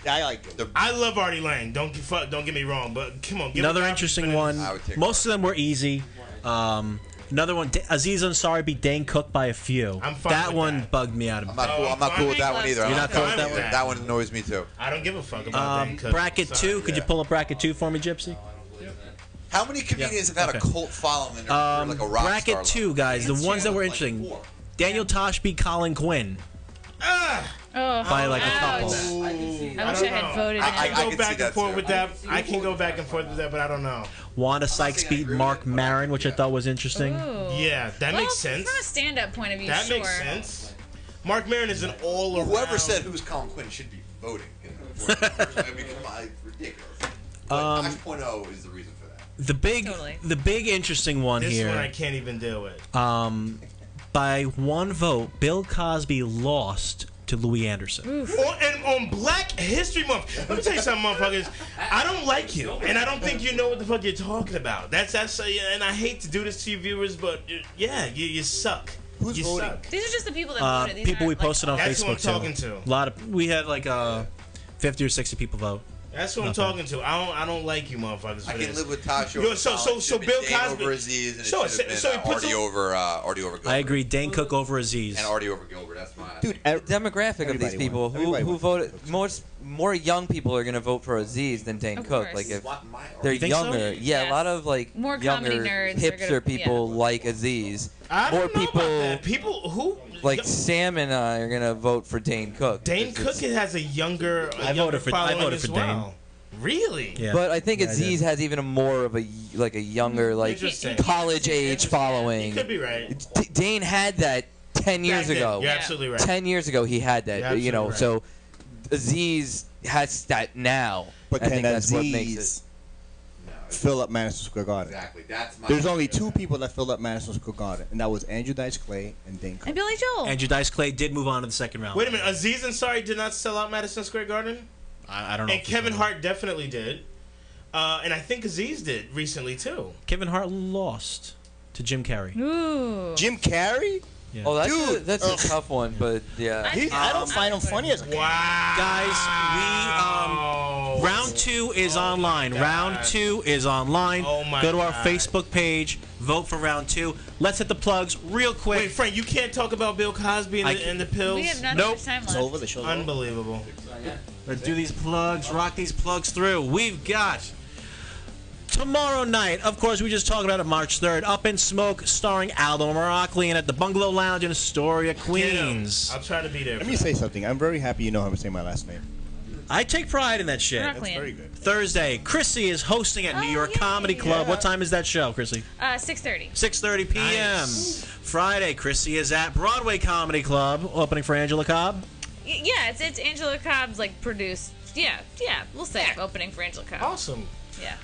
Speaker 13: I like it.
Speaker 4: I love Artie Lang. Don't get me wrong, but come on. Gilbert
Speaker 3: Another
Speaker 4: Godfrey's
Speaker 3: interesting
Speaker 4: been in-
Speaker 3: one. Most of them were easy. Another one, Aziz Ansari beat Dane Cook by a few.
Speaker 4: I'm fine
Speaker 3: that
Speaker 4: with
Speaker 3: one
Speaker 4: that.
Speaker 3: bugged me out of
Speaker 5: I'm not cool with that one either.
Speaker 3: You're not cool with that one?
Speaker 5: That one annoys me too.
Speaker 4: I don't give a fuck about Dane Cook.
Speaker 3: Bracket
Speaker 4: Sorry.
Speaker 3: 2. Could you pull up bracket 2 for me, Gypsy?
Speaker 5: How many comedians have had a cult following and they're like a rock
Speaker 3: bracket
Speaker 5: star
Speaker 3: 2, guys. The ones that were interesting. Daniel Tosh beat Colin Quinn. By like a couple.
Speaker 2: I wish I had voted.
Speaker 4: I can go
Speaker 5: see
Speaker 4: back
Speaker 5: that
Speaker 4: and forth
Speaker 5: too.
Speaker 4: with that. I can go back and forth with that, but I don't know.
Speaker 3: Wanda Sykes beat Mark Maron, which I thought was interesting.
Speaker 4: Yeah, that makes sense.
Speaker 2: From a stand-up point of view,
Speaker 4: That
Speaker 2: sure.
Speaker 4: makes sense. Mark Maron is an all-around.
Speaker 5: Whoever said who's Colin Quinn should be voting. I mean, come on, it's ridiculous. But Tosh .0 is the reason for that.
Speaker 3: The big interesting one
Speaker 4: This
Speaker 3: here.
Speaker 4: one I can't even deal with.
Speaker 3: By 1 vote, Bill Cosby lost to Louis Anderson.
Speaker 4: And on Black History Month, let me tell you something, motherfuckers. I don't like you, and I don't think you know what the fuck you're talking about. That's and I hate to do this to you viewers, but yeah, you suck.
Speaker 5: Who's
Speaker 4: you
Speaker 5: voting?
Speaker 4: suck.
Speaker 2: These are just the people that voted. These
Speaker 3: People we
Speaker 2: aren't, like,
Speaker 3: posted on
Speaker 4: That's
Speaker 3: Facebook
Speaker 4: who I'm talking
Speaker 3: too.
Speaker 4: to.
Speaker 3: A lot of we had like 50 or 60 people vote.
Speaker 4: That's who I'm talking to. I don't like you, motherfuckers.
Speaker 5: I
Speaker 4: For
Speaker 5: can
Speaker 4: this.
Speaker 5: live with Tosh over
Speaker 4: Yo, so
Speaker 5: Colin.
Speaker 4: Bill
Speaker 5: Dane
Speaker 4: Cosby
Speaker 5: over Aziz, and it
Speaker 4: Sure,
Speaker 5: should have been
Speaker 4: so he puts
Speaker 5: Artie
Speaker 4: him-
Speaker 5: over Gilbert.
Speaker 3: I agree. Dane Cook over Aziz.
Speaker 5: And Artie over Gilbert. That's my
Speaker 13: Dude,
Speaker 7: The demographic of these
Speaker 13: everybody
Speaker 7: people
Speaker 13: won.
Speaker 7: who
Speaker 13: Everybody
Speaker 7: voted more young people are gonna vote for Aziz than Dane
Speaker 2: Of
Speaker 7: Cook.
Speaker 2: course.
Speaker 7: Like if
Speaker 5: my
Speaker 7: they're
Speaker 3: You think so?
Speaker 7: younger, yeah,
Speaker 2: Yes.
Speaker 7: a lot of like
Speaker 2: More comedy
Speaker 7: younger
Speaker 2: nerds are
Speaker 7: hipster
Speaker 2: gonna-
Speaker 7: people like Aziz.
Speaker 4: I
Speaker 7: More
Speaker 4: don't know
Speaker 7: people
Speaker 4: about that. People who
Speaker 7: like Sam and I are gonna vote for Dane Cook.
Speaker 4: Dane Cook has a younger.
Speaker 3: I voted for
Speaker 4: as
Speaker 3: Dane.
Speaker 4: well. Really?
Speaker 3: Yeah.
Speaker 7: But I think
Speaker 13: Yeah, I
Speaker 7: Aziz
Speaker 13: did.
Speaker 7: has even a more of a younger like
Speaker 4: Interesting.
Speaker 7: college age following.
Speaker 4: You could be right.
Speaker 7: Dane had that 10 years
Speaker 4: Back then,
Speaker 7: ago.
Speaker 4: You're absolutely right.
Speaker 7: 10 years ago he had that.
Speaker 4: You're
Speaker 7: You know,
Speaker 4: absolutely
Speaker 7: so Aziz has that now.
Speaker 13: But
Speaker 7: I
Speaker 13: can
Speaker 7: think that's what makes it.
Speaker 13: Aziz fill up Madison Square Garden?
Speaker 5: Exactly. That's my.
Speaker 13: There's only 2 people that filled up Madison Square Garden, and that was Andrew Dice Clay and Dane Cook.
Speaker 2: And Billy Joel.
Speaker 3: Andrew Dice Clay did move on to the second round.
Speaker 4: Wait a minute. Aziz Ansari did not sell out Madison Square Garden,
Speaker 3: I don't know.
Speaker 4: and
Speaker 3: if he's
Speaker 4: Kevin
Speaker 3: gonna-
Speaker 4: Hart definitely did. And I think Aziz did recently too.
Speaker 3: Kevin Hart lost to Jim Carrey.
Speaker 2: Ooh.
Speaker 13: Jim Carrey?
Speaker 3: Yeah.
Speaker 7: Oh,
Speaker 13: Dude,
Speaker 7: that's a tough one, but yeah.
Speaker 13: I don't find him funny as a
Speaker 4: Wow.
Speaker 3: Guys, round 2 is online. Round 2 is online.
Speaker 4: Oh my
Speaker 3: Go to our
Speaker 4: God.
Speaker 3: Facebook page. Vote for round 2. Let's hit the plugs real quick.
Speaker 4: Wait, Frank, you can't talk about Bill Cosby and the pills.
Speaker 2: We have none
Speaker 3: Nope.
Speaker 2: of time
Speaker 13: It's
Speaker 2: left.
Speaker 13: over. The show's over.
Speaker 4: Unbelievable.
Speaker 3: Let's do these plugs. Rock these plugs through. We've got tomorrow night, of course, we just talked about it, March 3rd, Up in Smoke, starring Aldo Marachlian at the Bungalow Lounge in Astoria, Queens.
Speaker 4: I'll try to be there.
Speaker 13: Let me say something. I'm very happy you know how to say my last name.
Speaker 3: I take pride in that shit.
Speaker 2: Marachlian.
Speaker 13: That's very good.
Speaker 3: Thursday, Chrissy is hosting at New York
Speaker 2: yay.
Speaker 3: Comedy Club. What time is that show, Chrissy?
Speaker 2: 6:30.
Speaker 3: 6:30 p.m.
Speaker 4: Nice.
Speaker 3: Friday, Chrissy is at Broadway Comedy Club, opening for Angela Cobb.
Speaker 2: Yeah, it's Angela Cobb's like produced. Yeah, we'll say opening for Angela Cobb.
Speaker 4: Awesome.
Speaker 2: Yeah.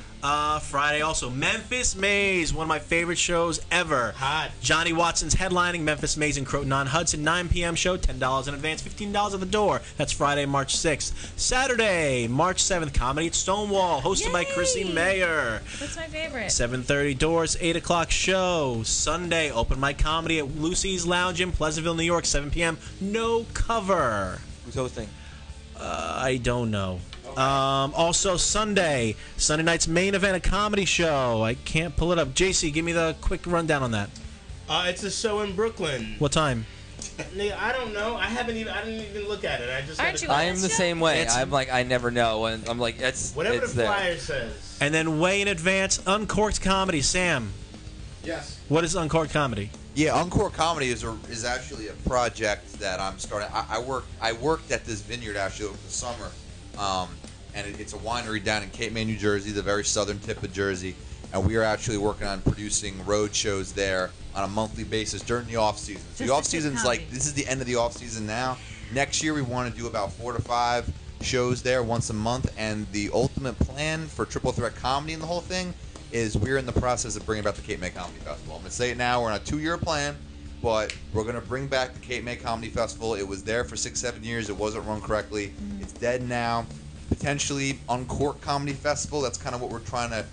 Speaker 3: Friday also, Memphis Maze, one of my favorite shows ever.
Speaker 4: Hot.
Speaker 3: Johnny Watson's headlining Memphis Maze in Croton on Hudson, 9 p.m. show, $10 in advance, $15 at the door. That's Friday, March 6th. Saturday, March 7th, Comedy at Stonewall, hosted by Chrissy Mayer.
Speaker 2: That's my favorite.
Speaker 3: 7:30 doors, 8 o'clock show. Sunday, open mic comedy at Lucy's Lounge in Pleasantville, New York, 7 p.m. No cover.
Speaker 7: Who's hosting?
Speaker 3: I don't know. Also Sunday night's main event, a comedy show. I can't pull it up. JC, give me the quick rundown on that.
Speaker 4: It's a show in Brooklyn.
Speaker 3: What time?
Speaker 4: Nigga, I don't know. I didn't even look at it. I just.
Speaker 2: Aren't you
Speaker 7: I am the same way.
Speaker 3: It's-
Speaker 7: I'm like I never know, and I'm like it's
Speaker 4: Whatever
Speaker 7: it's
Speaker 4: the
Speaker 7: there.
Speaker 4: flyer says.
Speaker 3: And then way in advance, Uncorked Comedy. Sam,
Speaker 5: Yes.
Speaker 3: what is Uncorked Comedy?
Speaker 5: Yeah, Encore Comedy is actually a project that I'm starting. I worked at this vineyard actually over the summer, and it's a winery down in Cape May, New Jersey, the very southern tip of Jersey, and we are actually working on producing road shows there on a monthly basis during the off season. So the off season's like this is the end of the off season now. Next year we want to do about 4 to 5 shows there once a month, and the ultimate plan for Triple Threat Comedy and the whole thing is we're in the process of bringing about the Cape May Comedy Festival. I'm going to say it now. We're on a 2-year plan, but we're gonna bring back the Cape May Comedy Festival. It was there for 6-7 years. It wasn't run correctly. It's dead now. Potentially Uncork Comedy Festival. That's kind of what we're trying to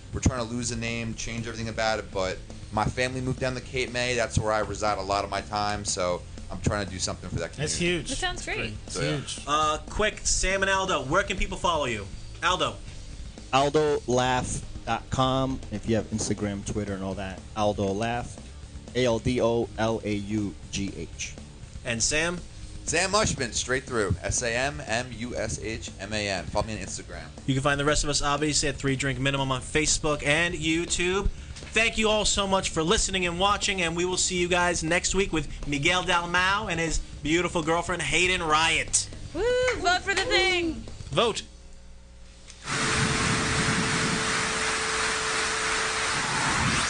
Speaker 5: lose the name, change everything about it. But my family moved down to Cape May. That's where I reside a lot of my time. So I'm trying to do something for that community.
Speaker 4: That's huge.
Speaker 2: That sounds great.
Speaker 5: So,
Speaker 3: huge. Quick, Sam and Aldo, where can people follow you? Aldo.
Speaker 13: AldoLaugh.com. If you have Instagram, Twitter, and all that, Aldo Laugh. ALDOLAUGH.
Speaker 3: And Sam?
Speaker 5: Sam Mushman, straight through. SAMMUSHMAN. Follow me on Instagram.
Speaker 3: You can find the rest of us obviously at 3 Drink Minimum on Facebook and YouTube. Thank you all so much for listening and watching, and we will see you guys next week with Miguel Dalmau and his beautiful girlfriend Hayden Riot.
Speaker 2: Woo! Vote for the thing.
Speaker 3: Vote.